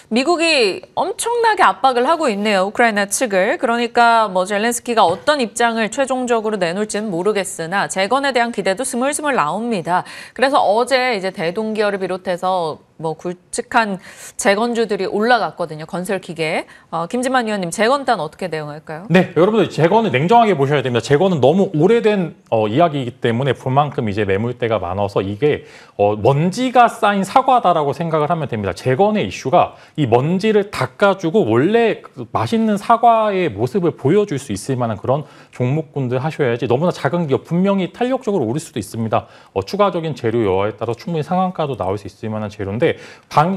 미국이 엄청나게 압박을 하고 있네요. 우크라이나 측을. 그러니까 뭐 젤렌스키가 어떤 입장을 최종적으로 내놓을지는 모르겠으나 재건에 대한 기대도 스물스물 나옵니다. 그래서 어제 이제 대동기업을 비롯해서 뭐 굵직한 재건주들이 올라갔거든요. 건설 기계. 김진만 위원님, 재건단 어떻게 대응할까요? 네, 여러분들 재건을 냉정하게 보셔야 됩니다. 재건은 너무 오래된 이야기이기 때문에 그만큼 이제 매물대가 많아서 이게 먼지가 쌓인 사과다라고 생각을 하면 됩니다. 재건의 이슈가 이 먼지를 닦아주고 원래 그 맛있는 사과의 모습을 보여줄 수 있을 만한 그런 종목군들 하셔야지 너무나 작은 기업 분명히 탄력적으로 오를 수도 있습니다. 추가적인 재료 여하에 따라 충분히 상한가도 나올 수 있을 만한 재료인데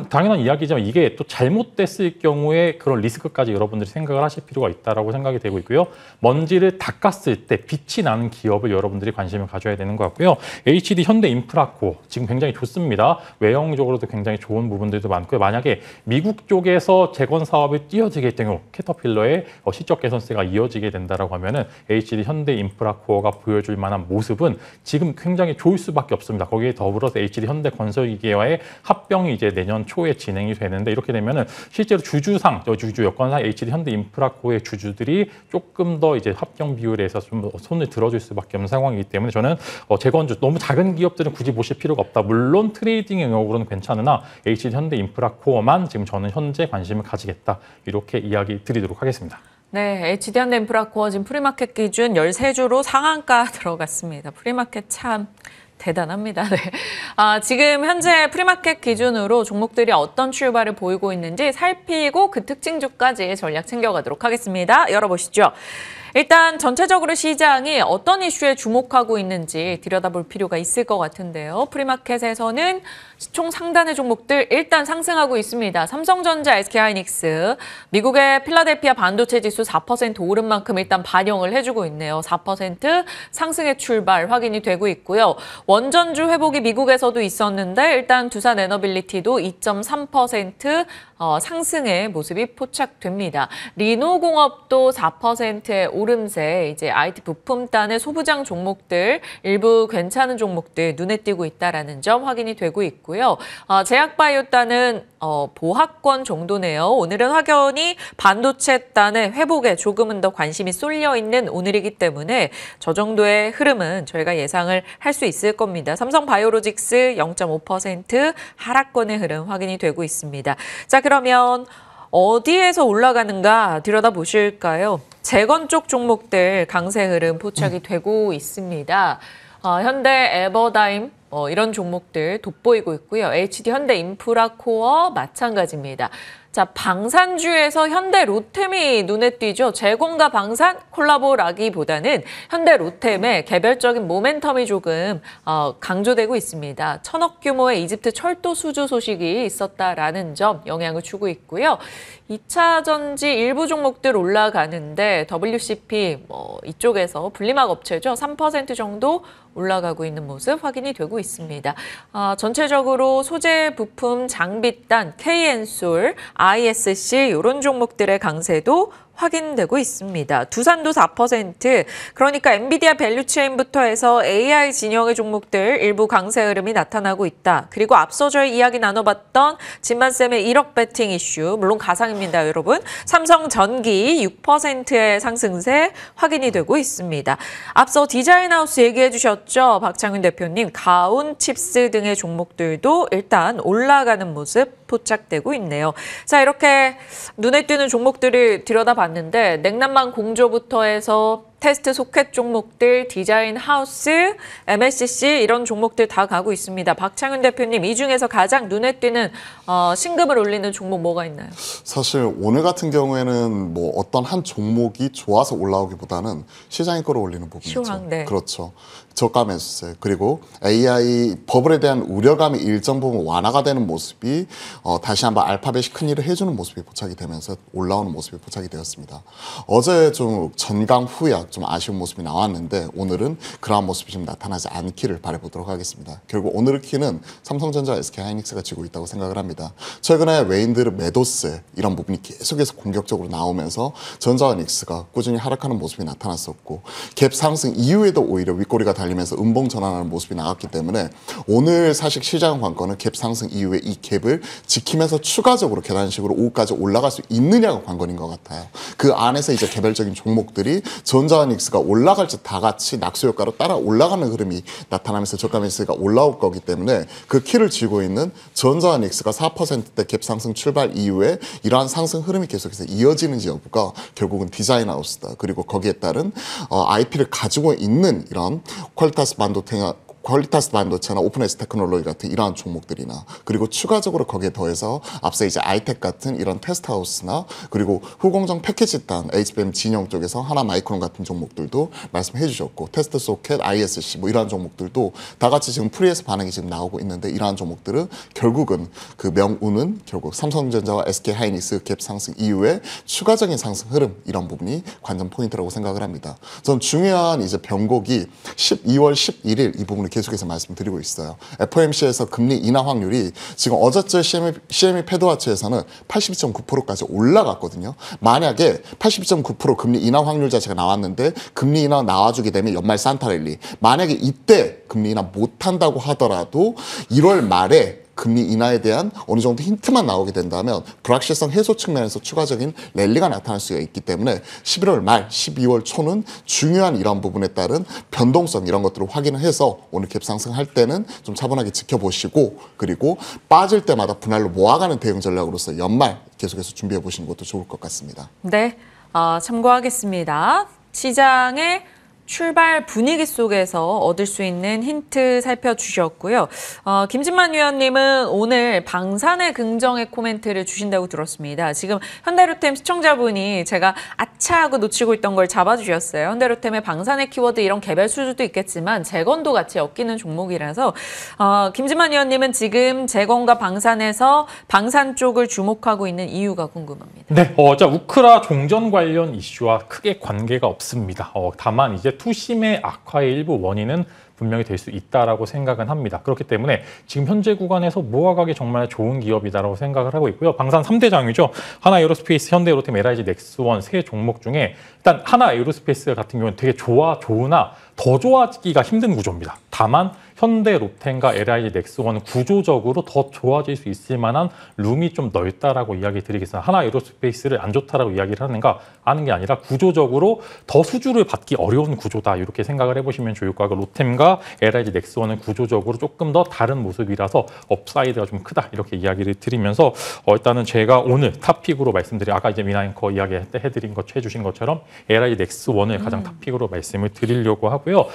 당연한 이야기지만 이게 또 잘못됐을 경우에 그런 리스크까지 여러분들이 생각을 하실 필요가 있다고 생각이 되고 있고요. 먼지를 닦았을 때 빛이 나는 기업을 여러분들이 관심을 가져야 되는 것 같고요. HD 현대인프라코어 지금 굉장히 좋습니다. 외형적으로도 굉장히 좋은 부분들도 많고요. 만약에 미국 쪽에서 재건 사업이 뛰어지게 될 경우 캐터필러의 실적 개선세가 이어지게 된다라고 하면은 HD 현대인프라코어가 보여줄 만한 모습은 지금 굉장히 좋을 수밖에 없습니다. 거기에 더불어서 HD 현대건설기계와의 합병이 이제 내년 초에 진행이 되는데 이렇게 되면은 실제로 주주상, 주주 여건상 HD 현대인프라코어의 주주들이 조금 더 이제 합병 비율에서 좀 손을 들어줄 수밖에 없는 상황이기 때문에 저는 재건주 너무 작은 기업들은 굳이 보실 필요가 없다. 물론 트레이딩 영역으로는 괜찮으나 HD 현대인프라코어만 지금 저는 현재 관심을 가지겠다. 이렇게 이야기 드리도록 하겠습니다. 네, HD 현대인프라코어 지금 프리마켓 기준 13주로 상한가 들어갔습니다. 프리마켓 참 대단합니다. 네. 지금 현재 프리마켓 기준으로 종목들이 어떤 출발을 보이고 있는지 살피고 그 특징주까지 전략 챙겨가도록 하겠습니다. 열어보시죠. 일단 전체적으로 시장이 어떤 이슈에 주목하고 있는지 들여다볼 필요가 있을 것 같은데요. 프리마켓에서는 시총 상단의 종목들 일단 상승하고 있습니다. 삼성전자, SK하이닉스, 미국의 필라델피아 반도체 지수 4% 오른 만큼 일단 반영을 해주고 있네요. 4% 상승의 출발 확인이 되고 있고요. 원전주 회복이 미국에서도 있었는데 일단 두산 에너빌리티도 2.3% 상승의 모습이 포착됩니다. 리노공업도 4%의 오름세, 이제 IT 부품단의 소부장 종목들, 일부 괜찮은 종목들 눈에 띄고 있다는 점 확인이 되고 있고요. 제약바이오단은 보합권 정도네요. 오늘은 확연히 반도체단의 회복에 조금은 더 관심이 쏠려 있는 오늘이기 때문에 저 정도의 흐름은 저희가 예상을 할 수 있을 겁니다. 삼성바이오로직스 0.5% 하락권의 흐름 확인이 되고 있습니다. 자, 그러면 어디에서 올라가는가 들여다보실까요? 재건 쪽 종목들 강세 흐름 포착이 되고 있습니다. 현대 에버다임 이런 종목들 돋보이고 있고요. HD 현대인프라코어 마찬가지입니다. 자, 방산주에서 현대 로템이 눈에 띄죠. 재건과 방산 콜라보라기보다는 현대 로템의 개별적인 모멘텀이 조금 강조되고 있습니다. 1000억 규모의 이집트 철도 수주 소식이 있었다라는 점 영향을 주고 있고요. 2차 전지 일부 종목들 올라가는데 WCP 이쪽에서 분리막 업체죠. 3% 정도 올라가고 있는 모습 확인이 되고 있습니다. 전체적으로 소재 부품 장비단, KN솔, ISC 이런 종목들의 강세도 확인되고 있습니다. 두산도 4%, 그러니까 엔비디아 밸류체인부터 해서 AI 진영의 종목들 일부 강세 흐름이 나타나고 있다. 그리고 앞서 저희 이야기 나눠봤던 진만쌤의 1억 배팅 이슈, 물론 가상입니다, 여러분. 삼성전기 6%의 상승세 확인이 되고 있습니다. 앞서 디자인하우스 얘기해 주셨죠, 박창윤 대표님. 가온칩스 등의 종목들도 일단 올라가는 모습 포착되고 있네요. 자, 이렇게 눈에 띄는 종목들을 들여다봤는데 냉난방 공조부터 해서 테스트 소켓 종목들, 디자인 하우스, MLCC 이런 종목들 다 가고 있습니다. 박창윤 대표님, 이 중에서 가장 눈에 띄는 신금을 올리는 종목 뭐가 있나요? 사실 오늘 같은 경우에는 뭐 어떤 한 종목이 좋아서 올라오기보다는 시장이 끌어올리는 부분이죠. 시황, 네. 그렇죠. 저가 매수세, 그리고 AI 버블에 대한 우려감이 일정 부분 완화가 되는 모습이 다시 한번 알파벳이 큰 일을 해주는 모습이 포착이 되면서 올라오는 모습이 포착이 되었습니다. 어제 좀 전강 후약, 살짝 좀 아쉬운 모습이 나왔는데 오늘은 그러한 모습이 좀 나타나지 않기를 바라보도록 하겠습니다. 결국 오늘의 키는 삼성전자, SK하이닉스가 지고 있다고 생각을 합니다. 최근에 웨인드르 메도스 이런 부분이 계속해서 공격적으로 나오면서 전자하이닉스가 꾸준히 하락하는 모습이 나타났었고 갭 상승 이후에도 오히려 윗꼬리가 달리면서 음봉 전환하는 모습이 나왔기 때문에 오늘 사실 시장 관건은 갭 상승 이후에 이 갭을 지키면서 추가적으로 계단식으로 5까지 올라갈 수 있느냐가 관건인 것 같아요. 그 안에서 이제 개별적인 종목들이 전자하이닉스가 올라갈 때 다 같이 낙수 효과로 따라 올라가는 흐름이 나타나면서 저가 매수가 올라올 거기 때문에 그 키를 쥐고 있는 전자하이닉스가 4%대 갭 상승 출발 이후에 이러한 상승 흐름이 계속해서 이어지는지 여부가 결국은 디자인 하우스다. 그리고 거기에 따른 IP를 가지고 있는 이런 퀄리타스 반도체나 오픈에스 테크놀로지 같은 이러한 종목들이나 그리고 추가적으로 거기에 더해서 앞서 이제 아이텍 같은 이런 테스트하우스나 그리고 후공정 패키지단 HBM 진영 쪽에서 하나 마이크론 같은 종목들도 말씀해 주셨고 테스트 소켓, ISC 뭐 이러한 종목들도 다 같이 지금 프리에서 반응이 지금 나오고 있는데 이러한 종목들은 결국은 그 명운은 결국 삼성전자와 SK하이닉스 갭 상승 이후에 추가적인 상승 흐름 이런 부분이 관전 포인트라고 생각을 합니다. 전 중요한 이제 변곡이 12월 11일 이 부분을 계속해서 말씀드리고 있어요. FOMC에서 금리 인하 확률이 지금 어저께 CME 패드와치에서는 82.9%까지 올라갔거든요. 만약에 82.9% 금리 인하 확률 자체가 나왔는데 금리 인하 나와주게 되면 연말 산타랠리 만약에 이때 금리 인하 못한다고 하더라도 1월 말에 금리 인하에 대한 어느 정도 힌트만 나오게 된다면 불확실성 해소 측면에서 추가적인 랠리가 나타날 수가 있기 때문에 11월 말, 12월 초는 중요한 이런 부분에 따른 변동성 이런 것들을 확인을 해서 오늘 갭 상승할 때는 좀 차분하게 지켜보시고 그리고 빠질 때마다 분할로 모아가는 대응 전략으로서 연말 계속해서 준비해 보시는 것도 좋을 것 같습니다. 네, 참고하겠습니다. 시장의 출발 분위기 속에서 얻을 수 있는 힌트 살펴주셨고요. 김진만 위원님은 오늘 방산의 긍정의 코멘트를 주신다고 들었습니다. 지금 현대로템 시청자분이 제가 아차하고 놓치고 있던 걸 잡아주셨어요. 현대로템의 방산의 키워드 이런 개별 수주도 있겠지만 재건도 같이 엮이는 종목이라서 김진만 위원님은 지금 재건과 방산에서 방산 쪽을 주목하고 있는 이유가 궁금합니다. 네, 자 우크라 종전 관련 이슈와 크게 관계가 없습니다. 다만 이제 투심의 악화의 일부 원인은 분명히 될 수 있다라고 생각은 합니다. 그렇기 때문에 지금 현재 구간에서 모아가기 정말 좋은 기업이다라고 생각을 하고 있고요. 방산 3대장이죠. 하나에어로스페이스, 현대로템, LIG, 넥스원 세 종목 중에 일단 하나에어로스페이스 같은 경우는 되게 좋으나 더 좋아지기가 힘든 구조입니다. 다만 현대로템과 LIG, 넥스원은 구조적으로 더 좋아질 수 있을 만한 룸이 좀 넓다라고 이야기 드리겠습니다. 하나에어로스페이스를 안 좋다라고 이야기를 하는 게 아니라 구조적으로 더 수주를 받기 어려운 구조다 이렇게 생각을 해보시면 좋을 것 같고 로템과 LIG, 넥스원은 구조적으로 조금 더 다른 모습이라서 업사이드가 좀 크다 이렇게 이야기를 드리면서 일단은 제가 오늘 탑픽으로 말씀드린 아까 이제 미나앵커 이야기 해드린 것 해주신 것처럼 LIG, 넥스원을 가장 탑픽으로 말씀을 드리려고 하고요.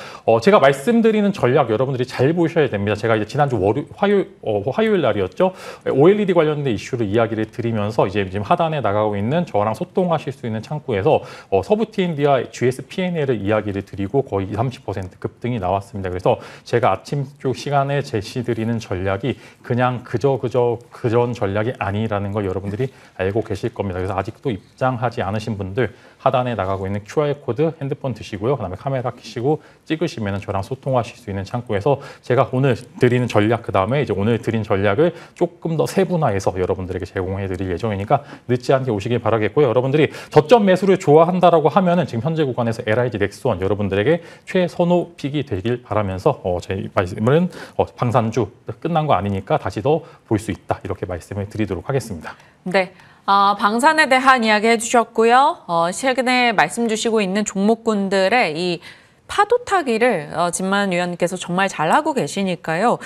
제가 말씀드리는 전략 여러분들이 잘 보셔야 됩니다. 제가 이제 지난주 화요일 날이었죠. OLED 관련된 이슈를 이야기를 드리면서 이제 지금 하단에 나가고 있는 저랑 소통하실 수 있는 창구에서 서부 TND와 GS P&L을 이야기를 드리고 거의 30% 급등이 나왔습니다. 그래서 제가 아침 쪽 시간에 제시드리는 전략이 그냥 그전 전략이 아니라는 걸 여러분들이 알고 계실 겁니다. 그래서 아직도 입장하지 않으신 분들 하단에 나가고 있는 QR코드 핸드폰 드시고요. 그다음에 카메라 켜시고 찍으시면 저랑 소통하실 수 있는 창구에서 제가 오늘 드리는 전략 그다음에 이제 오늘 드린 전략을 조금 더 세분화해서 여러분들에게 제공해 드릴 예정이니까 늦지 않게 오시길 바라겠고요. 여러분들이 저점 매수를 좋아한다라고 하면은 지금 현재 구간에서 LIG 넥스원 여러분들에게 최선호 픽이 되길 바라면서 제 말씀은 방산주 끝난 거 아니니까 다시 더 볼 수 있다 이렇게 말씀을 드리도록 하겠습니다. 네. 방산에 대한 이야기 해주셨고요. 최근에 말씀 주시고 있는 종목군들의 이 파도 타기를 진만 위원님께서 정말 잘하고 계시니까요.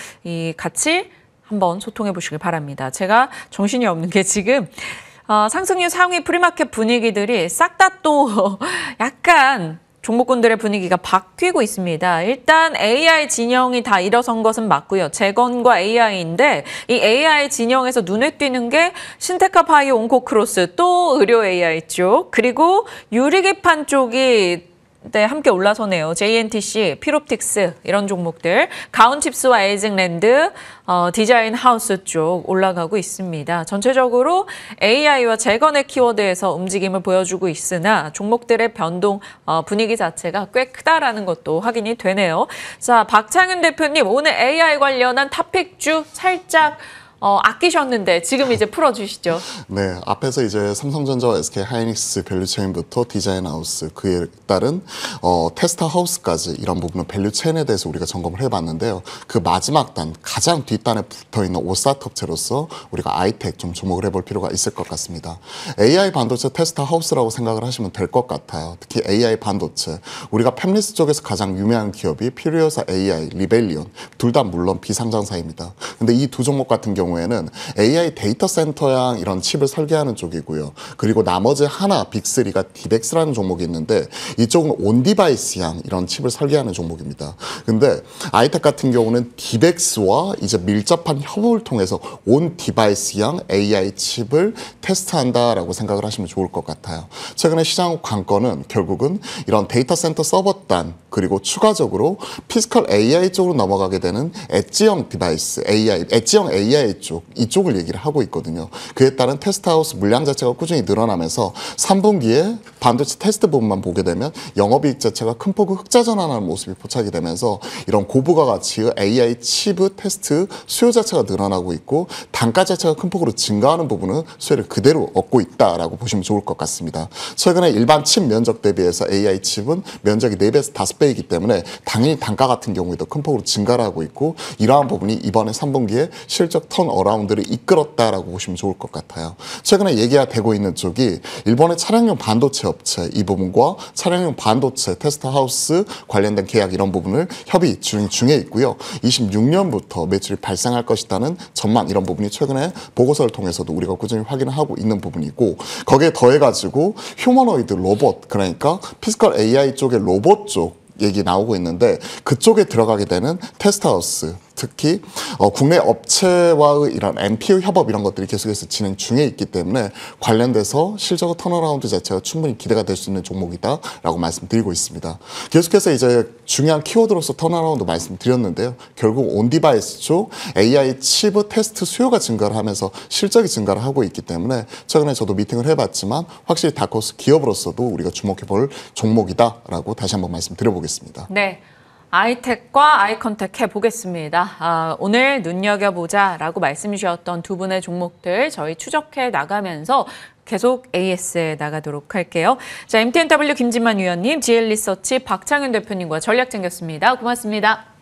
같이 한번 소통해 보시길 바랍니다. 제가 정신이 없는 게 지금 상승률 상위 프리마켓 분위기들이 싹 다 또 약간 종목군들의 분위기가 바뀌고 있습니다. 일단 AI 진영이 다 일어선 것은 맞고요. 재건과 AI인데 이 AI 진영에서 눈에 띄는 게 신테카 바이오 온코크로스 또 의료 AI 쪽 그리고 유리기판 쪽이 네, 함께 올라서네요. JNTC, 피롭틱스 이런 종목들, 가온칩스와 에이징랜드, 디자인 하우스 쪽 올라가고 있습니다. 전체적으로 AI와 재건의 키워드에서 움직임을 보여주고 있으나 종목들의 변동 분위기 자체가 꽤 크다라는 것도 확인이 되네요. 자, 박창윤 대표님, 오늘 AI 관련한 탑픽주 살짝 아끼셨는데 지금 이제 풀어주시죠. 네, 앞에서 이제 삼성전자와 SK하이닉스 밸류체인부터 디자인하우스, 그에 따른 테스트하우스까지 이런 부분은 밸류체인에 대해서 우리가 점검을 해봤는데요. 그 마지막 단, 가장 뒷단에 붙어있는 5스타트업체로서 우리가 아이텍 좀 주목을 해볼 필요가 있을 것 같습니다. AI 반도체 테스트하우스라고 생각을 하시면 될 것 같아요. 특히 AI 반도체, 우리가 팹리스 쪽에서 가장 유명한 기업이 퓨리오사 AI, 리벨리온, 둘 다 물론 비상장사입니다. 근데 이 두 종목 같은 경우에는 AI 데이터 센터양 이런 칩을 설계하는 쪽이고요. 그리고 나머지 하나 빅3가 디벡스라는 종목이 있는데 이쪽은 온 디바이스양 이런 칩을 설계하는 종목입니다. 근데 아이텍 같은 경우는 디벡스와 이제 밀접한 협업을 통해서 온 디바이스양 AI 칩을 테스트한다라고 생각을 하시면 좋을 것 같아요. 최근에 시장 관건은 결국은 이런 데이터 센터 서버단 그리고 추가적으로 피지컬 AI 쪽으로 넘어가게 되는 엣지형 디바이스, 엣지형 AI 쪽, 이쪽을 얘기를 하고 있거든요. 그에 따른 테스트하우스 물량 자체가 꾸준히 늘어나면서 3분기에 반도체 테스트 부분만 보게 되면 영업이익 자체가 큰 폭의 흑자 전환하는 모습이 포착이 되면서 이런 고부가 가치의 AI 칩 테스트 수요 자체가 늘어나고 있고 단가 자체가 큰 폭으로 증가하는 부분은 수혜를 그대로 얻고 있다라고 보시면 좋을 것 같습니다. 최근에 일반 칩 면적 대비해서 AI 칩은 면적이 4배에서 5배이기 때문에 당연히 단가 같은 경우에도 큰 폭으로 증가를 하고 있고 이러한 부분이 이번에 3분기에 실적 턴 어라운드를 이끌었다라고 보시면 좋을 것 같아요. 최근에 얘기가 되고 있는 쪽이 일본의 차량용 반도체 업체 이 부분과 차량용 반도체 테스트하우스 관련된 계약 이런 부분을 협의 중에 있고요. 26년부터 매출이 발생할 것이라는 전망 이런 부분이 최근에 보고서를 통해서도 우리가 꾸준히 확인을 하고 있는 부분이고 거기에 더해가지고 휴머노이드 로봇 그러니까 피지컬 AI 쪽의 로봇 쪽 얘기 나오고 있는데 그쪽에 들어가게 되는 테스트하우스 특히 국내 업체와의 이런 MPU 협업 이런 것들이 계속해서 진행 중에 있기 때문에 관련돼서 실적 턴어라운드 자체가 충분히 기대가 될 수 있는 종목이다라고 말씀드리고 있습니다. 계속해서 이제 중요한 키워드로서 턴어라운드 말씀드렸는데요. 결국 온디바이스 쪽 AI 칩 테스트 수요가 증가를 하면서 실적이 증가를 하고 있기 때문에 최근에 저도 미팅을 해봤지만 확실히 다크호스 기업으로서도 우리가 주목해볼 종목이다라고 다시 한번 말씀드려보겠습니다. 네. 아이텍과 아이컨텍 해보겠습니다. 오늘 눈여겨보자라고 말씀 주셨던 두 분의 종목들 저희 추적해 나가면서 계속 AS에 나가도록 할게요. 자, MTNW 김진만 위원님, GL리서치 박창윤 대표님과 전략 챙겼습니다. 고맙습니다.